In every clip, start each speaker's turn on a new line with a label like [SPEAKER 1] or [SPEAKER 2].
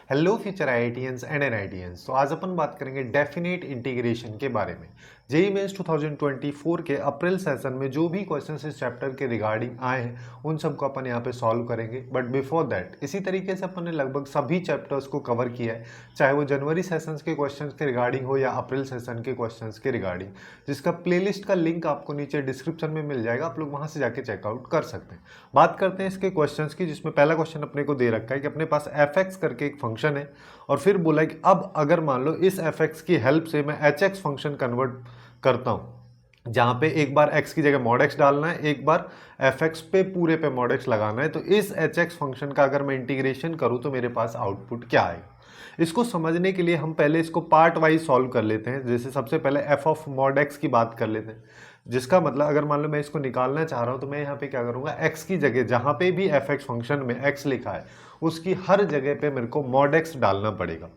[SPEAKER 1] Hello future IITians and NITians. तो आज अपन बात करेंगे डेफिनेट इंटीग्रेशन के बारे में। जेईई मेंस 2024 के अप्रैल सेशन में जो भी क्वेश्चंस इस चैप्टर के रिगार्डिंग आए हैं उन सबको अपन यहाँ पे सॉल्व करेंगे। बट बिफोर दैट इसी तरीके से अपन ने लगभग सभी चैप्टर्स को कवर किया है, चाहे वो जनवरी सेशंस के क्वेश्चंस के रिगार्डिंग हो या अप्रैल सेशन के क्वेश्चंस के रिगार्डिंग, जिसका प्लेलिस्ट का लिंक आपको नीचे डिस्क्रिप्शन में मिल जाएगा। आप लोग वहाँ से जाके चेकआउट कर सकते हैं। बात करते हैं इसके क्वेश्चंस की, जिसमें पहला क्वेश्चन अपने को दे रखा है कि अपने पास एफ करके एक फंक्शन है और फिर बोला है कि अब अगर मान लो इस एफ की हेल्प से मैं एच फंक्शन कन्वर्ट करता हूं, जहां पे एक बार x की जगह मॉड x डालना है, एक बार एफ पे पूरे पे मॉड x लगाना है, तो इस एच फंक्शन का अगर मैं इंटीग्रेशन करूं तो मेरे पास आउटपुट क्या आएगा। इसको समझने के लिए हम पहले इसको पार्ट वाइज सॉल्व कर लेते हैं। जैसे सबसे पहले एफ ऑफ मॉड x की बात कर लेते हैं, जिसका मतलब अगर मान लो मैं इसको निकालना चाह रहा हूं तो मैं यहाँ पे क्या करूंगा, x की जगह जहां पे भी एफ फंक्शन में x लिखा है उसकी हर जगह पे मेरे को मॉड x डालना पड़ेगा।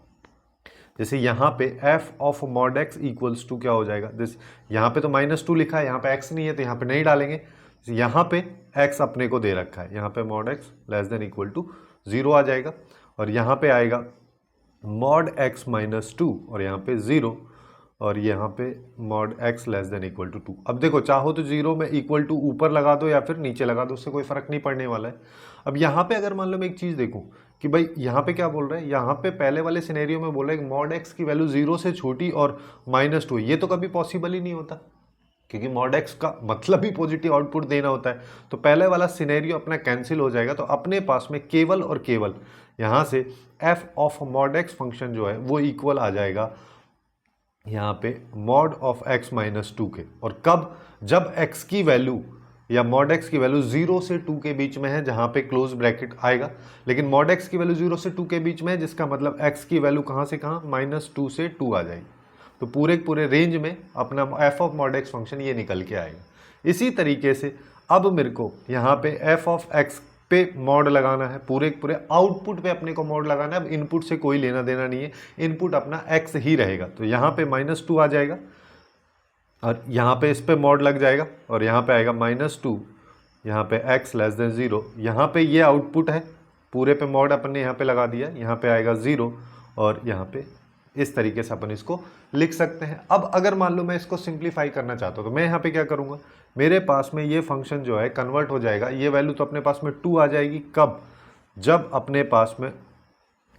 [SPEAKER 1] जैसे यहाँ पे f of mod x equals to क्या हो जाएगा, जैसे यहाँ पे तो -2 लिखा है, यहाँ पे x नहीं है तो यहाँ पे नहीं डालेंगे। यहाँ पे x अपने को दे रखा है, यहाँ पे mod x less than equal to 0 आ जाएगा और यहाँ पे आएगा मॉड x -2 और यहाँ पे 0 और यहाँ पे mod x less than equal to 2। अब देखो चाहो तो 0 में इक्वल टू ऊपर लगा दो या फिर नीचे लगा दो, उससे कोई फर्क नहीं पड़ने वाला है। अब यहाँ पे अगर मान लो मैं एक चीज़ देखूँ कि भाई यहाँ पे क्या बोल रहा है, यहाँ पे पहले वाले सिनेरियो में बोला है कि मॉड x की वैल्यू 0 से छोटी और -2, ये तो कभी पॉसिबल ही नहीं होता क्योंकि मॉड x का मतलब ही पॉजिटिव आउटपुट देना होता है। तो पहले वाला सिनेरियो अपना कैंसिल हो जाएगा, तो अपने पास में केवल और केवल यहाँ से f of mod x function जो है वो इक्वल आ जाएगा यहाँ पे मॉड ऑफ x -2 के। और कब, जब x की वैल्यू या मॉड x की वैल्यू 0 से 2 के बीच में है, जहाँ पे क्लोज ब्रैकेट आएगा। लेकिन मॉड x की वैल्यू 0 से 2 के बीच में है, जिसका मतलब x की वैल्यू कहाँ से कहाँ, -2 से 2 आ जाएगी। तो पूरे रेंज में अपना f of mod x function ये निकल के आएगा। इसी तरीके से अब मेरे को यहाँ पे f ऑफ x पे मॉड लगाना है, पूरे आउटपुट पे अपने को मॉड लगाना है। अब इनपुट से कोई लेना देना नहीं है, इनपुट अपना x ही रहेगा। तो यहाँ पे -2 आ जाएगा और यहाँ पे इस पे मॉड लग जाएगा और यहाँ पे आएगा -2, यहाँ पे x लेस देन 0। यहाँ पे ये आउटपुट है, पूरे पे मॉड अपन ने यहाँ पे लगा दिया, यहाँ पे आएगा 0 और यहाँ पे इस तरीके से अपन इसको लिख सकते हैं। अब अगर मान लो मैं इसको सिंप्लीफाई करना चाहता हूँ तो मैं यहाँ पे क्या करूँगा, मेरे पास में ये फंक्शन जो है कन्वर्ट हो जाएगा। ये वैल्यू तो अपने पास में 2 आ जाएगी, कब, जब अपने पास में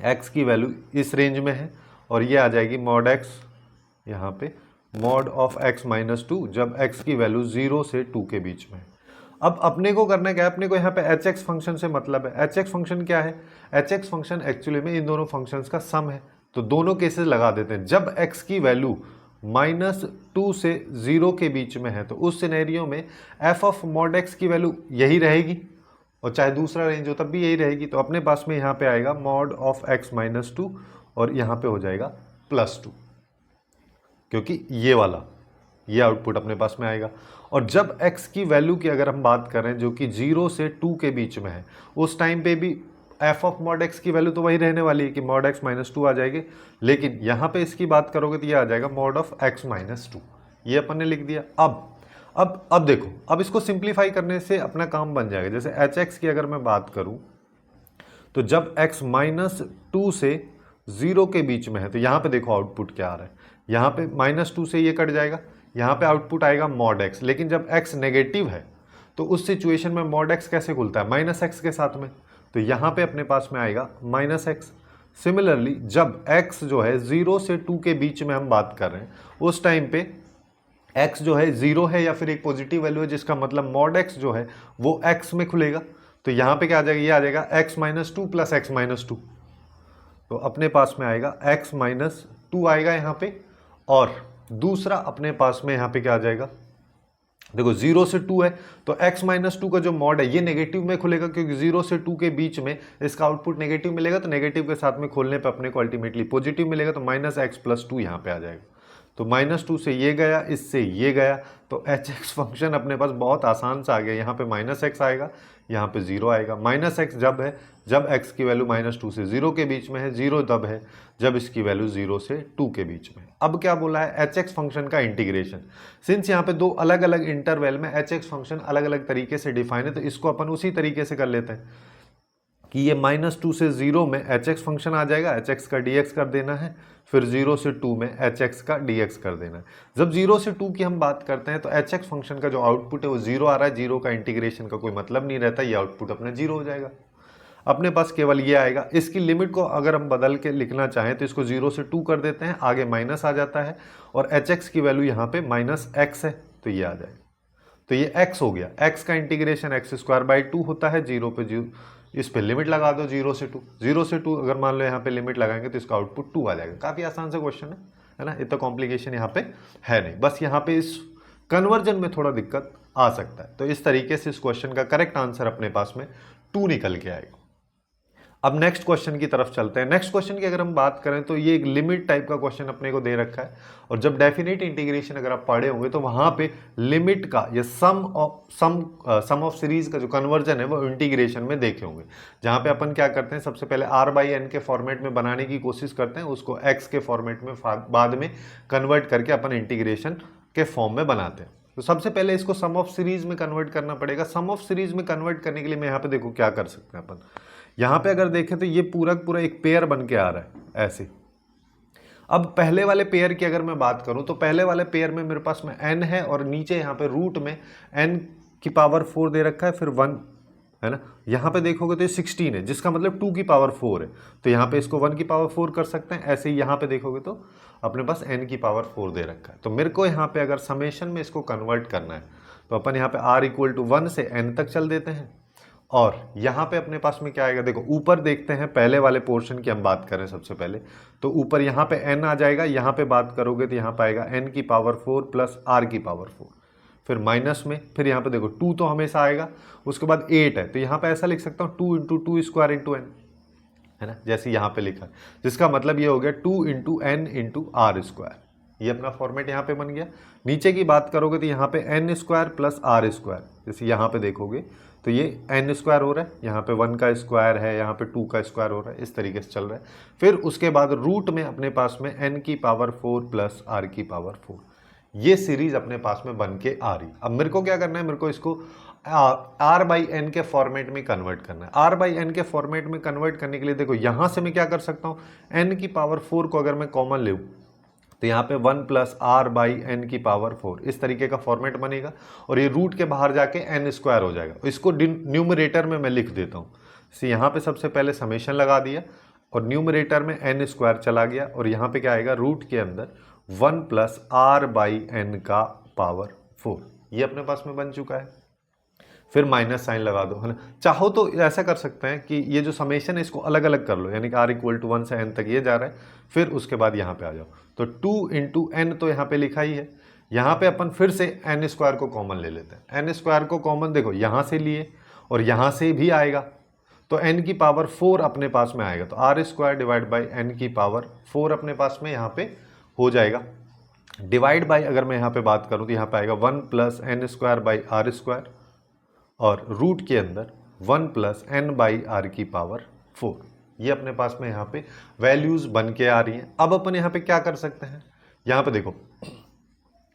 [SPEAKER 1] x की वैल्यू इस रेंज में है और ये आ जाएगी मॉड x, यहाँ पे मॉड ऑफ x -2 जब x की वैल्यू 0 से 2 के बीच में। अब अपने को करना क्या है, अपने को यहाँ पे hx फंक्शन से मतलब है। hx फंक्शन क्या है, hx फंक्शन एक्चुअली में इन दोनों फंक्शंस का सम है। तो दोनों केसेस लगा देते हैं। जब x की वैल्यू -2 से 0 के बीच में है तो उस सिनेरियो में f ऑफ मॉड x की वैल्यू यही रहेगी और चाहे दूसरा रेंज हो तब भी यही रहेगी। तो अपने पास में यहाँ पे आएगा मॉड ऑफ x -2 और यहाँ पे हो जाएगा +2, क्योंकि ये आउटपुट अपने पास में आएगा। और जब x की वैल्यू की अगर हम बात करें जो कि 0 से 2 के बीच में है, उस टाइम पे भी f ऑफ मॉड x की वैल्यू तो वही रहने वाली है कि मॉड x -2 आ जाएगी। लेकिन यहाँ पे इसकी बात करोगे तो ये आ जाएगा मॉड ऑफ x -2, ये अपन ने लिख दिया। अब देखो, अब इसको सिंप्लीफाई करने से अपना काम बन जाएगा। जैसे hx की अगर मैं बात करूँ तो जब x -2 से 0 के बीच में है तो यहाँ पे देखो आउटपुट क्या आ रहा है, यहाँ पे -2 से ये कट जाएगा, यहाँ पे आउटपुट आएगा मॉड x। लेकिन जब x नेगेटिव है तो उस सिचुएशन में मॉड x कैसे खुलता है, -x के साथ में, तो यहाँ पे अपने पास में आएगा -x। सिमिलरली जब x जो है 0 से 2 के बीच में हम बात कर रहे हैं, उस टाइम पे x जो है 0 है या फिर एक पॉजिटिव वैल्यू है, जिसका मतलब मॉड x जो है वो x में खुलेगा। तो यहाँ पे क्या आ जाएगा, ये आ जाएगा x -2 प्लस x -2। तो अपने पास में आएगा x -2 आएगा यहाँ पे। और दूसरा अपने पास में यहाँ पे क्या आ जाएगा, देखो 0 से 2 है तो x -2 का जो मॉड है ये नेगेटिव में खुलेगा, क्योंकि 0 से 2 के बीच में इसका आउटपुट नेगेटिव मिलेगा। तो नेगेटिव के साथ में खोलने पे अपने को अल्टीमेटली पॉजिटिव मिलेगा, तो -x + 2 यहाँ पे आ जाएगा। तो -2 से ये गया, इससे ये गया, तो hx फंक्शन अपने पास बहुत आसान सा आ गया। यहाँ पे -x आएगा, यहाँ पे 0 आएगा। -x जब है जब x की वैल्यू -2 से 0 के बीच में है, 0 तब है जब इसकी वैल्यू 0 से 2 के बीच में है। अब क्या बोला है, hx फंक्शन का इंटीग्रेशन। सिंस यहाँ पे दो अलग अलग इंटरवल में hx फंक्शन अलग अलग तरीके से डिफाइन है, तो इसको अपन उसी तरीके से कर लेते हैं। कि ये -2 से 0 में एच एक्स फंक्शन आ जाएगा, एच एक्स का डी एक्स कर देना है, फिर 0 से 2 में एच एक्स का डी एक्स कर देना है। जब 0 से 2 की हम बात करते हैं तो एच एक्स फंक्शन का जो आउटपुट है वो 0 आ रहा है, 0 का इंटीग्रेशन का कोई मतलब नहीं रहता, ये आउटपुट अपना 0 हो जाएगा, अपने पास केवल ये आएगा। इसकी लिमिट को अगर हम बदल के लिखना चाहें तो इसको 0 से 2 कर देते हैं, आगे माइनस आ जाता है और एच एक्स की वैल्यू यहाँ पे -x है तो ये आ जाएगा, तो ये x हो गया, x का इंटीग्रेशन x²/2 होता है, 0 पे 0, इस पे लिमिट लगा दो 0 से 2, 0 से 2 अगर मान लो यहाँ पे लिमिट लगाएंगे तो इसका आउटपुट 2 आ जाएगा। काफ़ी आसान सा क्वेश्चन है ना, इतना कॉम्प्लिकेशन यहाँ पे है नहीं, बस यहाँ पे इस कन्वर्जन में थोड़ा दिक्कत आ सकता है। तो इस तरीके से इस क्वेश्चन का करेक्ट आंसर अपने पास में 2 निकल के आएगा। अब नेक्स्ट क्वेश्चन की तरफ चलते हैं। नेक्स्ट क्वेश्चन की अगर हम बात करें तो ये एक लिमिट टाइप का क्वेश्चन अपने को दे रखा है, और जब डेफिनेट इंटीग्रेशन अगर आप पढ़े होंगे तो वहां पे लिमिट का या सम ऑफ सीरीज का जो कन्वर्जन है वो इंटीग्रेशन में देखे होंगे, जहां पे अपन क्या करते हैं, सबसे पहले r/n के फॉर्मेट में बनाने की कोशिश करते हैं, उसको x के फॉर्मेट में बाद में कन्वर्ट करके अपन इंटीग्रेशन के फॉर्म में बनाते हैं। तो सबसे पहले इसको सम ऑफ सीरीज में कन्वर्ट करना पड़ेगा। सम ऑफ सीरीज में कन्वर्ट करने के लिए मैं यहाँ पे देखो क्या कर सकते हैं अपन, यहाँ पे अगर देखें तो ये पूरा पूरा एक पेयर बन के आ रहा है ऐसे। अब पहले वाले पेयर की अगर मैं बात करूं तो पहले वाले पेयर में मेरे पास में n है और नीचे यहाँ पे रूट में n की पावर 4 दे रखा है, फिर 1 है ना। यहाँ पे देखोगे तो ये 16 है, जिसका मतलब 2 की पावर 4 है, तो यहाँ पे इसको 1 की पावर 4 कर सकते हैं। ऐसे ही यहाँ पे देखोगे तो अपने पास n की पावर 4 दे रखा है। तो मेरे को यहाँ पे अगर समेशन में इसको कन्वर्ट करना है तो अपन यहाँ पे r = 1 से n तक चल देते हैं, और यहाँ पे अपने पास में क्या आएगा, देखो ऊपर देखते हैं, पहले वाले पोर्शन की हम बात करें सबसे पहले, तो ऊपर यहाँ पे n आ जाएगा, यहाँ पे बात करोगे तो यहाँ पे आएगा n की पावर 4 प्लस r की पावर 4, फिर माइनस में, फिर यहाँ पे देखो 2 तो हमेशा आएगा, उसके बाद 8 है, तो यहाँ पे ऐसा लिख सकता हूँ 2 × 2² × n, है ना, जैसे यहाँ पे लिखा, जिसका मतलब ये हो गया 2 × n × r²। ये अपना फॉर्मेट यहाँ पे बन गया। नीचे की बात करोगे तो यहाँ पे n² प्लस r², जैसे यहाँ पे देखोगे तो ये n² हो रहा है, यहाँ पे 1 का स्क्वायर है, यहाँ पे 2 का स्क्वायर हो रहा है, इस तरीके से चल रहा है। फिर उसके बाद रूट में अपने पास में n की पावर 4 प्लस r की पावर 4, ये सीरीज अपने पास में बन के आ रही। अब मेरे को क्या करना है, मेरे को इसको r/n के फॉर्मेट में कन्वर्ट करना है। r/n के फॉर्मेट में कन्वर्ट करने के लिए देखो यहाँ से मैं क्या कर सकता हूँ, n की पावर 4 को अगर मैं कॉमन लूँ तो यहाँ पे 1 प्लस r/n की पावर 4, इस तरीके का फॉर्मेट बनेगा, और ये रूट के बाहर जाके n² हो जाएगा। इसको न्यूमरेटर में मैं लिख देता हूँ, यहाँ पे सबसे पहले समेशन लगा दिया और न्यूमरेटर में n² चला गया, और यहाँ पे क्या आएगा, रूट के अंदर 1 प्लस r/n का पावर 4, ये अपने पास में बन चुका है। फिर माइनस साइन लगा दो, है ना। चाहो तो ऐसा कर सकते हैं कि ये जो समेशन है इसको अलग अलग कर लो, यानी कि r = 1 से n तक ये जा रहा है, फिर उसके बाद यहाँ पे आ जाओ, तो 2 × n तो यहाँ पे लिखा ही है। यहाँ पे अपन फिर से n² को कॉमन ले लेते हैं। n² को कॉमन देखो यहाँ से लिए और यहाँ से भी आएगा, तो n की पावर 4 अपने पास में आएगा, तो r² / n की पावर 4 अपने पास में यहाँ पे हो जाएगा। डिवाइड बाई अगर मैं यहाँ पे बात करूँ तो यहाँ पे आएगा 1 प्लस n² / r², और रूट के अंदर 1 प्लस n/r की पावर 4, ये अपने पास में यहाँ पे वैल्यूज बन के आ रही हैं। अब अपन यहाँ पे क्या कर सकते हैं, यहाँ पे देखो,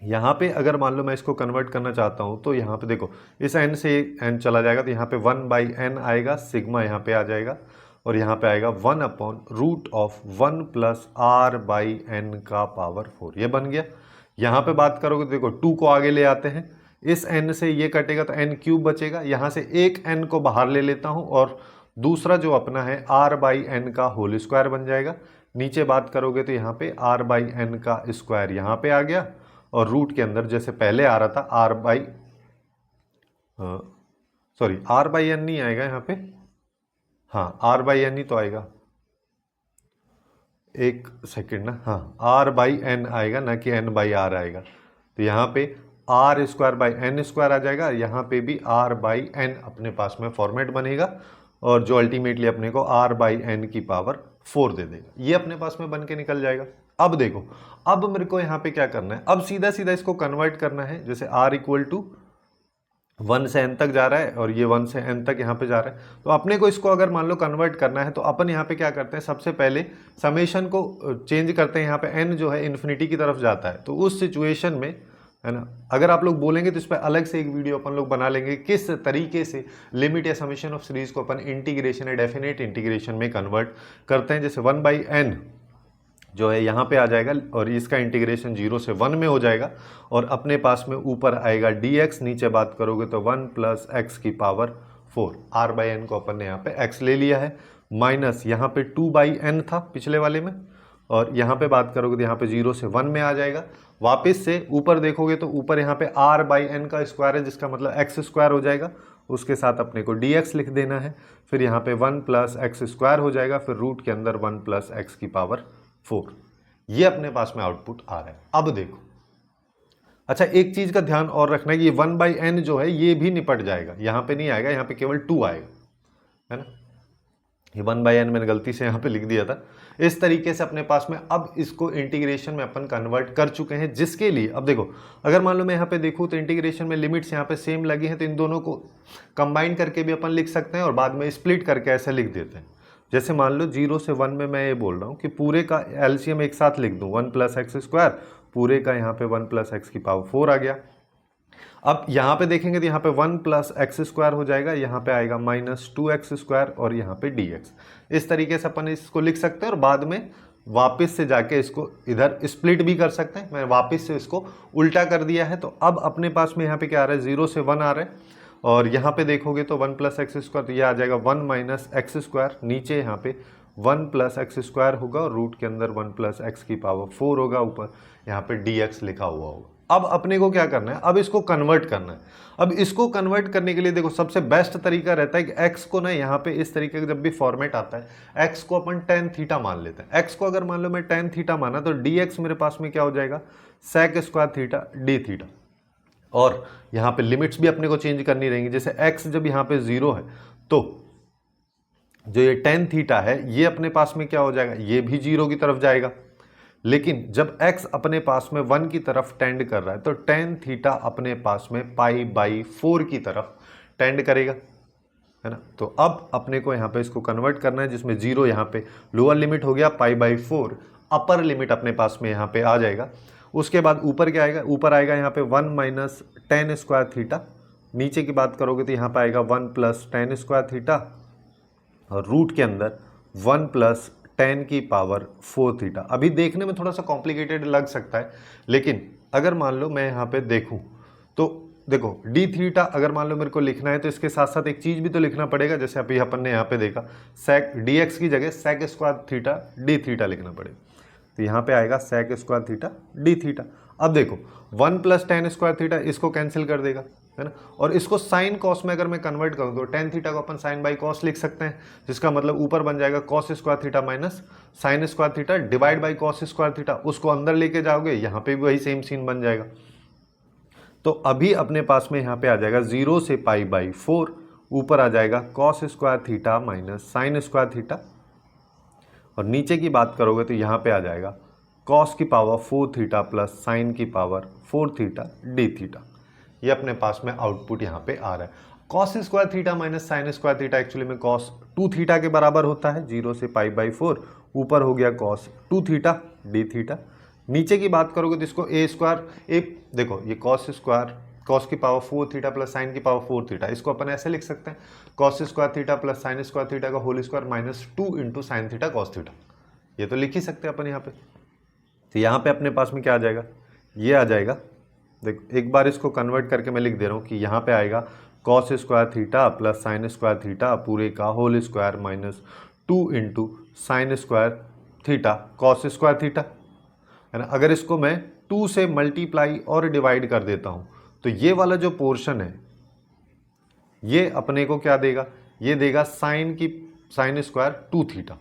[SPEAKER 1] यहाँ पे अगर मान लो मैं इसको कन्वर्ट करना चाहता हूँ तो यहाँ पे देखो इस n से n चला जाएगा, तो यहाँ पे 1/n आएगा, सिग्मा यहाँ पे आ जाएगा, और यहाँ पे आएगा 1/√1 प्लस r/n का पावर 4, ये बन गया। यहाँ पे बात करोगे तो देखो 2 को आगे ले आते हैं, इस n से ये कटेगा तो n³ बचेगा, यहाँ से एक n को बाहर ले लेता हूँ और दूसरा जो अपना है r/n का होल स्क्वायर बन जाएगा। नीचे बात करोगे तो यहाँ पे r/n का स्क्वायर यहाँ पे आ गया, और रूट के अंदर जैसे पहले आ रहा था r/n नहीं आएगा यहाँ पे, हाँ r/n ही तो आएगा, एक सेकेंड ना, हाँ r/n आएगा ना कि n/r आएगा, तो यहाँ पे r² / n² आ जाएगा, यहाँ पे भी r/n अपने पास में फॉर्मेट बनेगा, और जो अल्टीमेटली अपने को r/n की पावर 4 दे देगा, ये अपने पास में बन के निकल जाएगा। अब देखो, अब मेरे को यहाँ पे क्या करना है, अब सीधा सीधा इसको कन्वर्ट करना है, जैसे r = 1 से n तक जा रहा है और ये 1 से n तक यहाँ पे जा रहा है, तो अपने को इसको अगर मान लो कन्वर्ट करना है तो अपन यहाँ पे क्या करते हैं, सबसे पहले समेशन को चेंज करते हैं। यहाँ पे n जो है इन्फिनिटी की तरफ जाता है, तो उस सिचुएशन में है ना। अगर आप लोग बोलेंगे तो इस पर अलग से एक वीडियो अपन लोग बना लेंगे किस तरीके से लिमिट या समेशन ऑफ सीरीज को अपन इंटीग्रेशन या डेफिनेट इंटीग्रेशन में कन्वर्ट करते हैं। जैसे 1/n जो है यहाँ पे आ जाएगा और इसका इंटीग्रेशन 0 से 1 में हो जाएगा और अपने पास में ऊपर आएगा dx, नीचे बात करोगे तो 1 + x की पावर 4, r/n को अपन ने यहाँ पे x ले लिया है, माइनस यहाँ पे 2/n था पिछले वाले में और यहाँ पे बात करोगे तो यहाँ पे 0 से 1 में आ जाएगा। वापस से ऊपर देखोगे तो ऊपर यहाँ पे r/n का स्क्वायर है जिसका मतलब x² हो जाएगा, उसके साथ अपने को dx लिख देना है, फिर यहाँ पे 1 + x² हो जाएगा, फिर रूट के अंदर 1 + x की पावर 4। ये अपने पास में आउटपुट आ रहा है। अब देखो, अच्छा एक चीज का ध्यान और रखना है कि ये 1/n जो है ये भी निपट जाएगा, यहाँ पे नहीं आएगा, यहाँ पे केवल 2 आएगा, है ना। ये 1/n मैंने गलती से यहाँ पे लिख दिया था। इस तरीके से अपने पास में अब इसको इंटीग्रेशन में अपन कन्वर्ट कर चुके हैं, जिसके लिए अब देखो अगर मान लो मैं यहाँ पे देखूँ तो इंटीग्रेशन में लिमिट्स यहाँ पे सेम लगी हैं तो इन दोनों को कंबाइन करके भी अपन लिख सकते हैं और बाद में स्प्लिट करके ऐसे लिख देते हैं। जैसे मान लो 0 से 1 में मैं ये बोल रहा हूँ कि पूरे का एलसीएम एक साथ लिख दूँ 1 + x², पूरे का यहाँ पे 1 + x की पावर 4 आ गया। अब यहाँ पे देखेंगे तो यहाँ पे 1 + x² हो जाएगा, यहाँ पे आएगा -2x² और यहाँ पे dx। इस तरीके से अपन इसको लिख सकते हैं और बाद में वापस से जाके इसको इधर स्प्लिट भी कर सकते हैं। मैं वापस से इसको उल्टा कर दिया है तो अब अपने पास में यहाँ पे क्या आ रहा है, 0 से 1 आ रहा है और यहाँ पे देखोगे तो 1 + x² तो ये आ जाएगा 1 - x², नीचे यहाँ पे 1 + x² होगा और रूट के अंदर 1 + x की पावर 4 होगा, ऊपर यहाँ पे dx लिखा हुआ होगा। अब अपने को क्या करना है, अब इसको कन्वर्ट करना है। अब इसको कन्वर्ट करने के लिए देखो सबसे बेस्ट तरीका रहता है कि x को ना यहाँ पे इस तरीके का जब भी फॉर्मेट आता है x को अपन tan थीटा मान लेते हैं। x को अगर मान लो मैं tan थीटा माना तो dx मेरे पास में क्या हो जाएगा, sec² थीटा d थीटा। और यहाँ पे लिमिट्स भी अपने को चेंज करनी रहेंगी। जैसे x जब यहाँ पे 0 है तो जो ये tan थीटा है ये अपने पास में क्या हो जाएगा, ये भी 0 की तरफ जाएगा। लेकिन जब x अपने पास में 1 की तरफ टेंड कर रहा है तो tan थीटा अपने पास में π/4 की तरफ टेंड करेगा, है ना। तो अब अपने को यहाँ पे इसको कन्वर्ट करना है जिसमें 0 यहाँ पे लोअर लिमिट हो गया, π/4 अपर लिमिट अपने पास में यहाँ पे आ जाएगा। उसके बाद ऊपर क्या आएगा, ऊपर आएगा यहाँ पे 1 - tan² थीटा, नीचे की बात करोगे तो यहाँ पे आएगा 1 + tan² थीटा और रूट के अंदर 1 + tan की पावर 4 थीटा। अभी देखने में थोड़ा सा कॉम्प्लिकेटेड लग सकता है, लेकिन अगर मान लो मैं यहाँ पे देखूँ तो देखो d थीटा अगर मान लो मेरे को लिखना है तो इसके साथ साथ एक चीज़ भी तो लिखना पड़ेगा। जैसे अभी अपन ने यहाँ पे देखा sec dx की जगह sec² थीटा d थीटा लिखना पड़ेगा, तो यहाँ पे आएगा sec² थीटा d थीटा। अब देखो 1 + tan² थीटा इसको कैंसिल कर देगा, है ना। और इसको साइन कॉस में अगर मैं कन्वर्ट करूँ तो tan थीटा को अपन sin/cos लिख सकते हैं, जिसका मतलब ऊपर बन जाएगा cos² theta minus sin² theta divide by cos² theta. उसको अंदर लेके जाओगे यहाँ पे भी वही सेम सीन बन जाएगा। तो अभी अपने पास में यहाँ पे आ जाएगा 0 से π/4, ऊपर आ जाएगा cos² theta minus sin² theta और नीचे की बात करोगे तो यहाँ पे आ जाएगा cos की पावर 4 थीटा प्लस sin की पावर 4 थीटा d थीटा। ये अपने पास में आउटपुट यहाँ पे आ रहा है। cos² theta minus sin² theta actually में cos 2 थीटा के बराबर होता है, 0 से π/4 ऊपर हो गया cos 2 थीटा d थीटा। नीचे की बात करोगे तो इसको a² देखो ये cos की पावर 4 थीटा प्लस sin की पावर 4 थीटा, इसको अपन ऐसे लिख सकते हैं cos² theta plus sin² theta का whole square minus 2 × sin theta cos theta. ये तो लिख ही सकते हैं अपन यहाँ पे। तो यहाँ पे अपने पास में क्या आ जाएगा, ये आ जाएगा। देखो एक बार इसको कन्वर्ट करके मैं लिख दे रहा हूँ कि यहाँ पे आएगा cos² theta plus sin² theta पूरे का whole square minus 2 × sin² theta cos² theta, है ना। अगर इसको मैं 2 से मल्टीप्लाई और डिवाइड कर देता हूँ तो ये वाला जो पोर्शन है ये अपने को क्या देगा, ये देगा sin² 2 थीटा।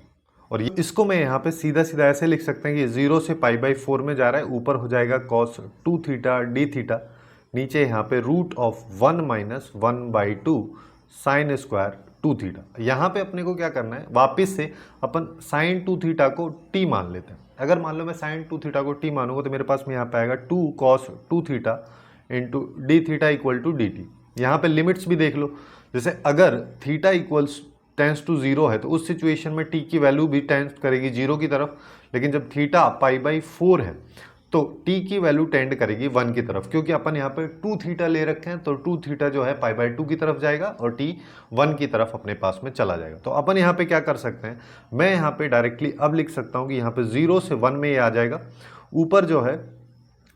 [SPEAKER 1] और इसको मैं यहाँ पे सीधा सीधा ऐसे लिख सकते हैं कि 0 से π/4 में जा रहा है, ऊपर हो जाएगा cos 2 थीटा d थीटा, नीचे यहाँ पे √1 - 1/2 sin² 2 थीटा। यहाँ पे अपने को क्या करना है, वापस से अपन sin 2 थीटा को t मान लेते हैं। अगर मान लो मैं sin 2 थीटा को t मानूंगा तो मेरे पास में यहाँ पे आएगा 2 cos 2 theta × d theta = dt। यहाँ पे लिमिट्स भी देख लो, जैसे अगर थीटा टेंस टू 0 है तो उस सिचुएशन में t की वैल्यू भी टेंस करेगी 0 की तरफ, लेकिन जब थीटा π/4 है तो t की वैल्यू टेंड करेगी 1 की तरफ, क्योंकि अपन यहाँ पे 2 थीटा ले रखे हैं, तो 2 थीटा जो है पाई बाई 2 की तरफ जाएगा और t 1 की तरफ अपने पास में चला जाएगा। तो अपन यहाँ पे क्या कर सकते हैं, मैं यहाँ पे डायरेक्टली अब लिख सकता हूँ कि यहाँ पे 0 से 1 में ये आ जाएगा, ऊपर जो है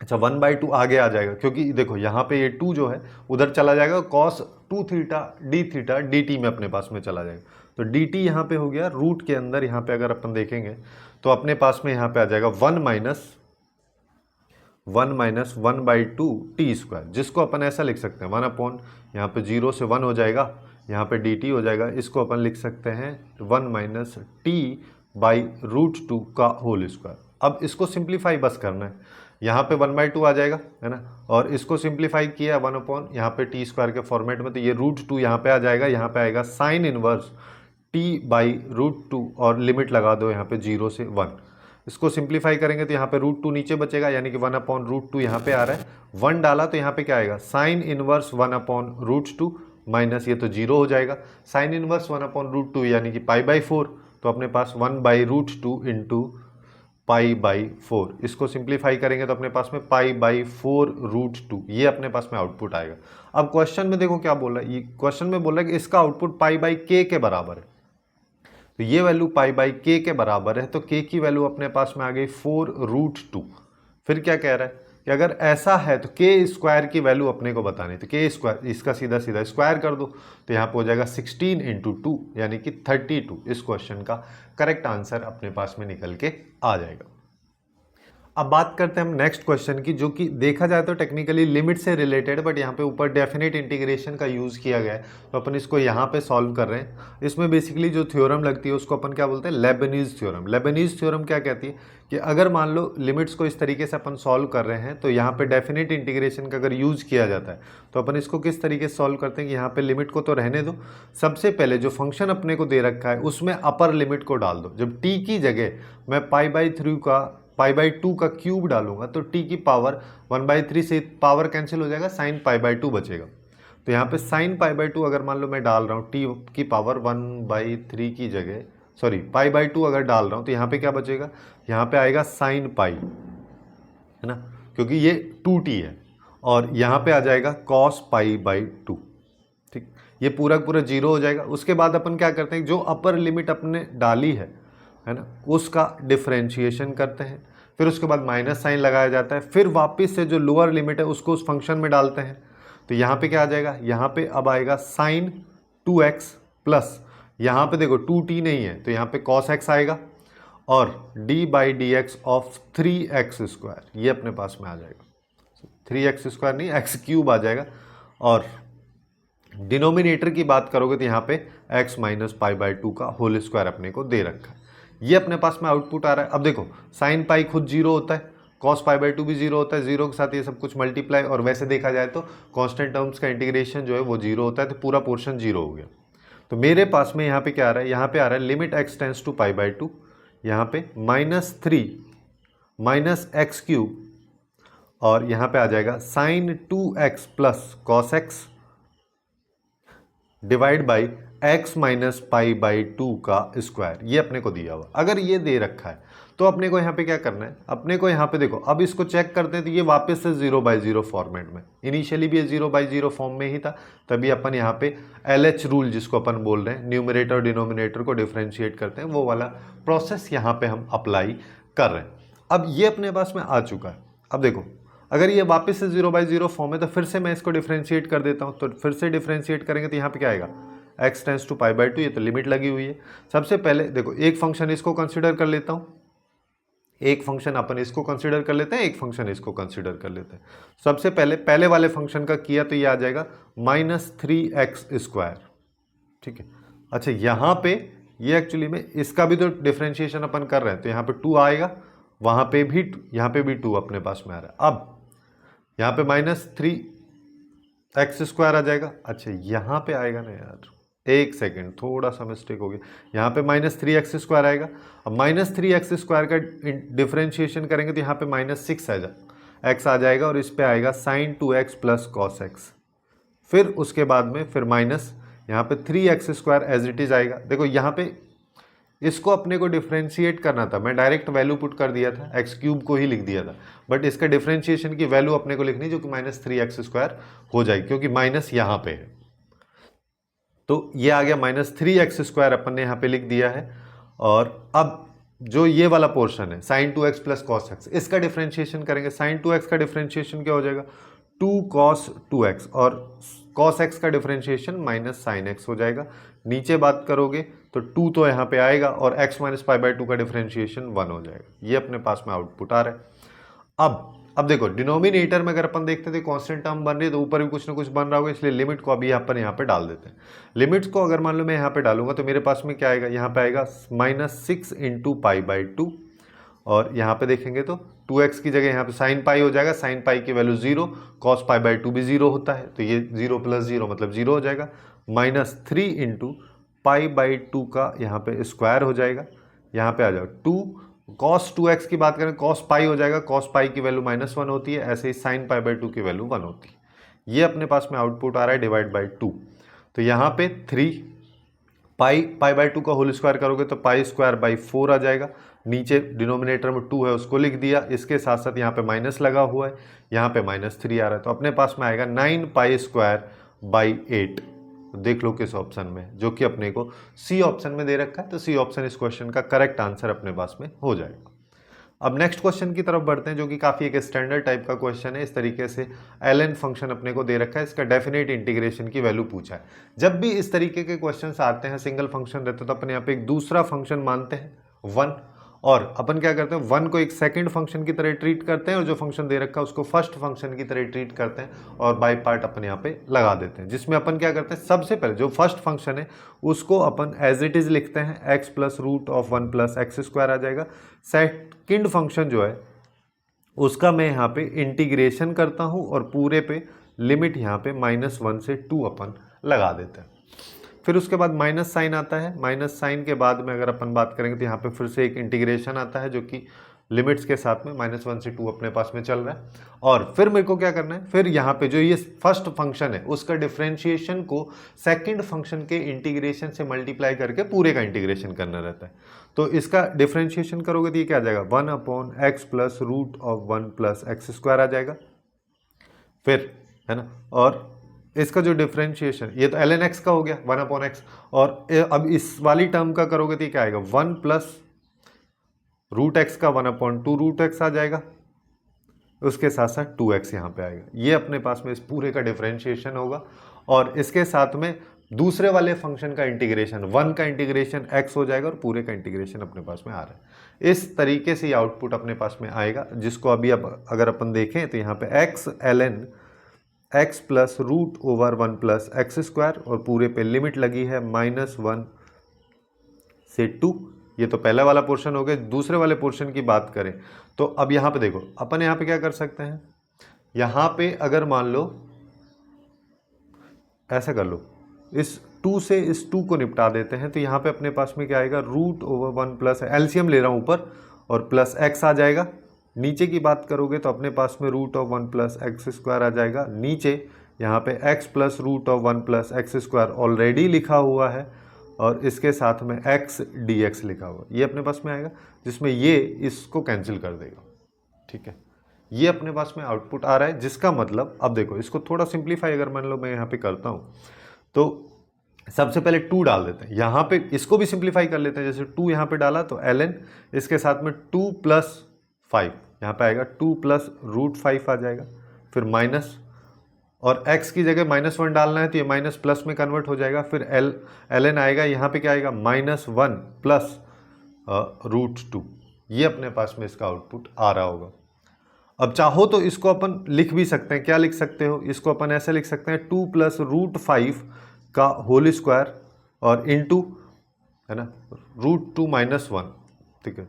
[SPEAKER 1] अच्छा 1/2 आगे आ जाएगा, क्योंकि देखो यहाँ पे ये 2 जो है उधर चला जाएगा, cos 2 theta D theta D T में अपने पास में चला जाएगा। तो डी टी यहाँ पे हो गया रूट के अंदर, यहाँ पे अगर अपन देखेंगे तो अपने पास में यहाँ पे आ जाएगा 1 - 1/2 टी स्क्वायर, जिसको अपन ऐसा लिख सकते हैं 1 अपॉन यहाँ पे 0 से 1 हो जाएगा, यहाँ पे डी टी हो जाएगा, इसको अपन लिख सकते हैं 1 - t/√2 का होल स्क्वायर। अब इसको सिंप्लीफाई बस करना है, यहाँ पे 1/2 आ जाएगा है ना, और इसको सिंप्लीफाई किया 1 अपॉन यहाँ पे टी स्क्वायर के फॉर्मेट में, तो ये √2 यहाँ पे आ जाएगा, यहाँ पे आएगा साइन इनवर्स t/√2 और लिमिट लगा दो यहाँ पे 0 से 1। इसको सिंप्लीफाई करेंगे तो यहाँ पे √2 नीचे बचेगा, यानी कि 1/√2 यहाँ पे आ रहा है, 1 डाला तो यहाँ पे क्या आएगा साइन इनवर्स 1/√2 माइनस ये तो 0 हो जाएगा, साइन इनवर्स 1/√2 यानी कि π/4, तो अपने पास 1/√2 इंटू π/4। इसको सिंप्लीफाई करेंगे तो अपने पास में π/4√2 ये अपने पास में आउटपुट आएगा। अब क्वेश्चन में देखो क्या बोल रहा है, ये क्वेश्चन में बोल रहा है कि इसका आउटपुट π/k के बराबर है, तो ये वैल्यू π/k के बराबर है, तो k की वैल्यू अपने पास में आ गई 4√2। फिर क्या कह रहा है कि अगर ऐसा है तो k स्क्वायर की वैल्यू अपने को बतानी, तो k स्क्वायर इसका सीधा सीधा स्क्वायर कर दो, तो यहाँ पे हो जाएगा 16 × 2 यानी कि 32। इस क्वेश्चन का करेक्ट आंसर अपने पास में निकल के आ जाएगा। अब बात करते हैं हम नेक्स्ट क्वेश्चन की, जो कि देखा जाए तो टेक्निकली लिमिट से रिलेटेड, बट यहाँ पे ऊपर डेफिनेट इंटीग्रेशन का यूज़ किया गया है, तो अपन इसको यहाँ पे सॉल्व कर रहे हैं। इसमें बेसिकली जो थ्योरम लगती है उसको अपन क्या बोलते हैं, लेबनीज थ्योरम। लेबनीज थ्योरम क्या कहती है कि अगर मान लो लिमिट्स को इस तरीके से अपन सॉल्व कर रहे हैं, तो यहाँ पे डेफिनेट इंटीग्रेशन का अगर यूज़ किया जाता है तो अपन इसको किस तरीके से सॉल्व करते हैं कि यहाँ पे लिमिट को तो रहने दो, सबसे पहले जो फंक्शन अपने को दे रखा है उसमें अपर लिमिट को डाल दो। जब टी की जगह मैं π/2 का क्यूब डालूंगा तो t की पावर 1/3 से पावर कैंसिल हो जाएगा, साइन π/2 बचेगा। तो यहाँ पे साइन π/2 अगर मान लो मैं डाल रहा हूँ t की पावर 1/3 की जगह, सॉरी π/2 अगर डाल रहा हूँ, तो यहाँ पे क्या बचेगा, यहाँ पे आएगा साइन पाई है ना, क्योंकि ये 2t है, और यहाँ पे आ जाएगा कॉस π/2। ठीक, ये पूरा पूरा 0 हो जाएगा। उसके बाद अपन क्या करते हैं, जो अपर लिमिट अपने डाली है ना, उसका डिफरेंशिएशन करते हैं, फिर उसके बाद माइनस साइन लगाया जाता है, फिर वापस से जो लोअर लिमिट है उसको उस फंक्शन में डालते हैं। तो यहाँ पे क्या आ जाएगा, यहाँ पे अब आएगा साइन 2x प्लस, यहाँ पे देखो 2t नहीं है तो यहाँ पे cos x आएगा, और d/dx ऑफ 3x², ये अपने पास में आ जाएगा, 3x² नहीं x³ आ जाएगा, और डिनोमिनेटर की बात करोगे तो यहाँ पे x - π/2 का होल स्क्वायर अपने को दे रखा है, ये अपने पास में आउटपुट आ रहा है। अब देखो साइन पाई खुद 0 होता है, कॉस π/2 भी 0 होता है, 0 के साथ ये सब कुछ मल्टीप्लाई, और वैसे देखा जाए तो कांस्टेंट टर्म्स का इंटीग्रेशन जो है वो 0 होता है, तो पूरा पोर्शन 0 हो गया। तो मेरे पास में यहाँ पे क्या आ रहा है, यहाँ पे आ रहा है लिमिट x टेंड्स टू π/2, यहाँ पे -3 - x³, और यहाँ पे आ जाएगा sine 2x plus cos x divide by x - π/2 का स्क्वायर, ये अपने को दिया हुआ। अगर ये दे रखा है तो अपने को यहाँ पे क्या करना है, अपने को यहाँ पे देखो, अब इसको चेक करते हैं तो ये वापस से 0/0 फॉर्मेट में, इनिशियली भी ये 0/0 फॉर्म में ही था, तभी अपन यहाँ पे LH रूल जिसको अपन बोल रहे हैं, न्यूमरेटर और डिनोमिनेटर को डिफ्रेंशिएट करते हैं, वो वाला प्रोसेस यहाँ पे हम अप्लाई कर रहे हैं। अब ये अपने पास में आ चुका है। अब देखो अगर ये वापस से 0/0 फॉर्म है तो फिर से मैं इसको डिफ्रेंशिएट कर देता हूँ, तो फिर से डिफ्रेंशिएट करेंगे तो यहाँ पे क्या आएगा, x टेंड्स टू π/2, ये तो लिमिट लगी हुई है। सबसे पहले देखो एक फंक्शन इसको कंसिडर कर लेता हूँ, एक फंक्शन अपन इसको कंसिडर कर लेते हैं, एक फंक्शन इसको कंसिडर कर लेते हैं। सबसे पहले वाले फंक्शन का किया तो ये आ जाएगा -3x²। ठीक है, अच्छा यहाँ पे ये एक्चुअली में इसका भी तो डिफ्रेंशिएशन अपन कर रहे हैं, तो यहाँ पे 2 आएगा, वहाँ पे भी यहाँ पे भी 2 अपने पास में आ रहा है। अब यहाँ पे -3x² आ जाएगा। अच्छा यहाँ पे आएगा ना यार, एक सेकेंड, थोड़ा सा मिस्टेक हो गया, यहाँ पे -3x² आएगा। अब -3x² का डिफ्रेंशिएशन करेंगे तो यहाँ पे -6 x आ जाएगा, और इस पे आएगा sin 2x plus cos x। फिर उसके बाद में फिर माइनस यहाँ पे 3x² एज इट इज आएगा। देखो यहाँ पे इसको अपने को डिफ्रेंशिएट करना था, मैं डायरेक्ट वैल्यू पुट कर दिया था, एक्स क्यूब को ही लिख दिया था, बट इसका डिफ्रेंशिएशन की वैल्यू अपने को लिखनी जो कि -3x² हो जाएगी, क्योंकि माइनस यहाँ पे है। तो ये आ गया -3x² अपन ने यहाँ पे लिख दिया है। और अब जो ये वाला पोर्शन है sin 2x plus cos x, इसका डिफ्रेंशिएशन करेंगे। sin 2x का डिफ्रेंशिएशन क्या हो जाएगा, 2 cos 2x, और cos x का डिफ्रेंशिएशन माइनस sin x हो जाएगा। नीचे बात करोगे तो 2 तो यहाँ पे आएगा और x माइनस π/2 का डिफ्रेंशिएशन 1 हो जाएगा। ये अपने पास में आउटपुट आ रहा है। अब देखो डिनोमिनेटर में अगर अपन देखते थे कांस्टेंट टर्म बन रही है तो ऊपर भी कुछ ना कुछ बन रहा होगा, इसलिए लिमिट को अभी यहाँ पे डाल देते हैं। लिमिट्स को अगर मान लो मैं यहाँ पे डालूंगा तो मेरे पास में क्या आएगा, यहाँ पे आएगा -6 × π/2, और यहाँ पे देखेंगे तो 2x की जगह यहाँ पे sin π हो जाएगा, sin π की वैल्यू 0, cos π/2 भी 0 होता है, तो ये 0 + 0 मतलब 0 हो जाएगा। -3 × π/2 का यहाँ पे स्क्वायर हो जाएगा, यहाँ पे आ जाओ 2 cos 2x की बात करें cos π हो जाएगा, cos π की वैल्यू -1 होती है, ऐसे ही sin π/2 की वैल्यू 1 होती है। ये अपने पास में आउटपुट आ रहा है डिवाइड बाई 2। तो यहाँ पे 3 π/2 का होल स्क्वायर करोगे तो π²/4 आ जाएगा। नीचे डिनोमिनेटर में 2 है उसको लिख दिया, इसके साथ साथ यहाँ पे माइनस लगा हुआ है, यहाँ पे -3 आ रहा है, तो अपने पास में आएगा 9π²/8। देख लो किस ऑप्शन में, जो कि अपने को सी ऑप्शन में दे रखा है, तो सी ऑप्शन इस क्वेश्चन का करेक्ट आंसर अपने पास में हो जाएगा। अब नेक्स्ट क्वेश्चन की तरफ बढ़ते हैं, जो कि काफ़ी एक स्टैंडर्ड टाइप का क्वेश्चन है। इस तरीके से ln फंक्शन अपने को दे रखा है, इसका डेफिनेट इंटीग्रेशन की वैल्यू पूछा है। जब भी इस तरीके के क्वेश्चंस आते हैं, सिंगल फंक्शन रहता है, तो अपन यहाँ पे एक दूसरा फंक्शन मानते हैं 1, और अपन क्या करते हैं 1 को एक सेकंड फंक्शन की तरह ट्रीट करते हैं, और जो फंक्शन दे रखा है उसको फर्स्ट फंक्शन की तरह ट्रीट करते हैं, और बाय पार्ट अपन यहाँ पे लगा देते हैं, जिसमें अपन क्या करते हैं सबसे पहले जो फर्स्ट फंक्शन है उसको अपन एज इट इज लिखते हैं, x + √1 + x² आ जाएगा। सेकंड फंक्शन जो है उसका मैं यहाँ पे इंटीग्रेशन करता हूँ, और पूरे पे लिमिट यहाँ पे -1 से 2 अपन लगा देते हैं। फिर उसके बाद माइनस साइन आता है, माइनस साइन के बाद में अगर अपन बात करेंगे तो यहाँ पे फिर से एक इंटीग्रेशन आता है, जो कि लिमिट्स के साथ में -1 से 2 अपने पास में चल रहा है। और फिर मेरे को क्या करना है, फिर यहाँ पे जो ये फर्स्ट फंक्शन है उसका डिफ्रेंशिएशन को सेकंड फंक्शन के इंटीग्रेशन से मल्टीप्लाई करके पूरे का इंटीग्रेशन करना रहता है। तो इसका डिफ्रेंशिएशन करोगे तो ये क्या आ जाएगा, 1/x + √1 + x² आ जाएगा। फिर है ना, और इसका जो डिफ्रेंशिएशन, ये तो ln x का हो गया 1/x, और अब इस वाली टर्म का करोगे तो ये क्या आएगा, 1 + √x का 1/2 √x आ जाएगा, उसके साथ साथ 2x यहाँ पे आएगा। ये अपने पास में इस पूरे का डिफ्रेंशिएशन होगा, और इसके साथ में दूसरे वाले फंक्शन का इंटीग्रेशन 1 का इंटीग्रेशन x हो जाएगा, और पूरे का इंटीग्रेशन अपने पास में आ रहा है। इस तरीके से आउटपुट अपने पास में आएगा, जिसको अभी अब अगर अपन देखें तो यहाँ पे x ln x + √1 + x², और पूरे पे लिमिट लगी है -1 से 2। ये तो पहला वाला पोर्शन हो गया। दूसरे वाले पोर्शन की बात करें तो अब यहाँ पे देखो अपन यहाँ पे क्या कर सकते हैं, यहाँ पे अगर मान लो ऐसा कर लो, इस 2 से इस 2 को निपटा देते हैं, तो यहाँ पे अपने पास में क्या आएगा, √1 + एलसीएम ले रहा हूँ ऊपर, और +x आ जाएगा। नीचे की बात करोगे तो अपने पास में √1 + x² आ जाएगा। नीचे यहाँ पे x + √1 + x² ऑलरेडी लिखा हुआ है, और इसके साथ में x dx लिखा हुआ, ये अपने पास में आएगा, जिसमें ये इसको कैंसिल कर देगा। ठीक है, ये अपने पास में आउटपुट आ रहा है, जिसका मतलब अब देखो इसको थोड़ा सिंप्लीफाई अगर मान लो मैं यहाँ पे करता हूँ, तो सबसे पहले 2 डाल देते हैं, यहाँ पे इसको भी सिंप्लीफाई कर लेते हैं। जैसे 2 यहाँ पे डाला तो ln, इसके साथ में 2 + 5 यहाँ पे आएगा, 2 + √5 आ जाएगा, फिर माइनस, और x की जगह -1 डालना है तो ये माइनस प्लस में कन्वर्ट हो जाएगा। फिर ln आएगा, यहाँ पे क्या आएगा, -1 + √2। ये अपने पास में इसका आउटपुट आ रहा होगा। अब चाहो तो इसको अपन लिख भी सकते हैं, क्या लिख सकते हो, इसको अपन ऐसे लिख सकते हैं 2 + √5 का होल स्क्वायर, और इनटू है ना √2 - 1। ठीक है,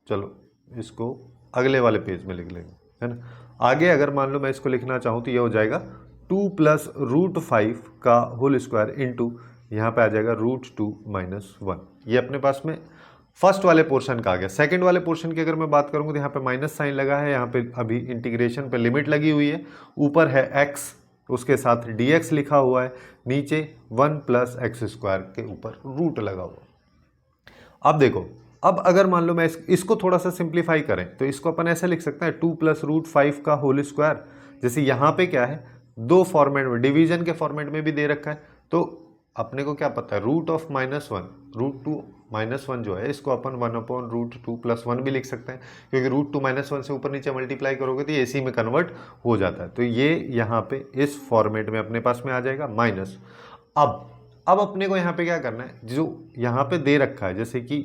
[SPEAKER 1] चलो इसको अगले वाले पेज में लिख लेंगे, है ना। आगे अगर मान लो मैं इसको लिखना चाहूँ तो ये हो जाएगा 2 + √5 का होल स्क्वायर इंटू यहाँ पे आ जाएगा √2 - 1। ये अपने पास में फर्स्ट वाले पोर्शन का आ गया। सेकंड वाले पोर्शन की अगर मैं बात करूँगा तो यहाँ पे माइनस साइन लगा है, यहाँ पे अभी इंटीग्रेशन पे लिमिट लगी हुई है, ऊपर है x, उसके साथ dx लिखा हुआ है, नीचे 1 + x² के ऊपर रूट लगा हुआ। अब देखो, अब अगर मान लो मैं इसको थोड़ा सा सिंप्लीफाई करें तो इसको अपन ऐसे लिख सकते हैं 2 प्लस रूट 5 का होल स्क्वायर। जैसे यहाँ पे क्या है, दो फॉर्मेट में, डिवीजन के फॉर्मेट में भी दे रखा है, तो अपने को क्या पता है, रूट ऑफ -1 √2 - 1 जो है इसको अपन 1/√2 + 1 भी लिख सकते हैं, क्योंकि √2 - 1 से ऊपर नीचे मल्टीप्लाई करोगे तो ये इसी में कन्वर्ट हो जाता है। तो ये यहाँ पे इस फॉर्मेट में अपने पास में आ जाएगा माइनस। अब अपने को यहाँ पे क्या करना है, जो यहाँ पे दे रखा है, जैसे कि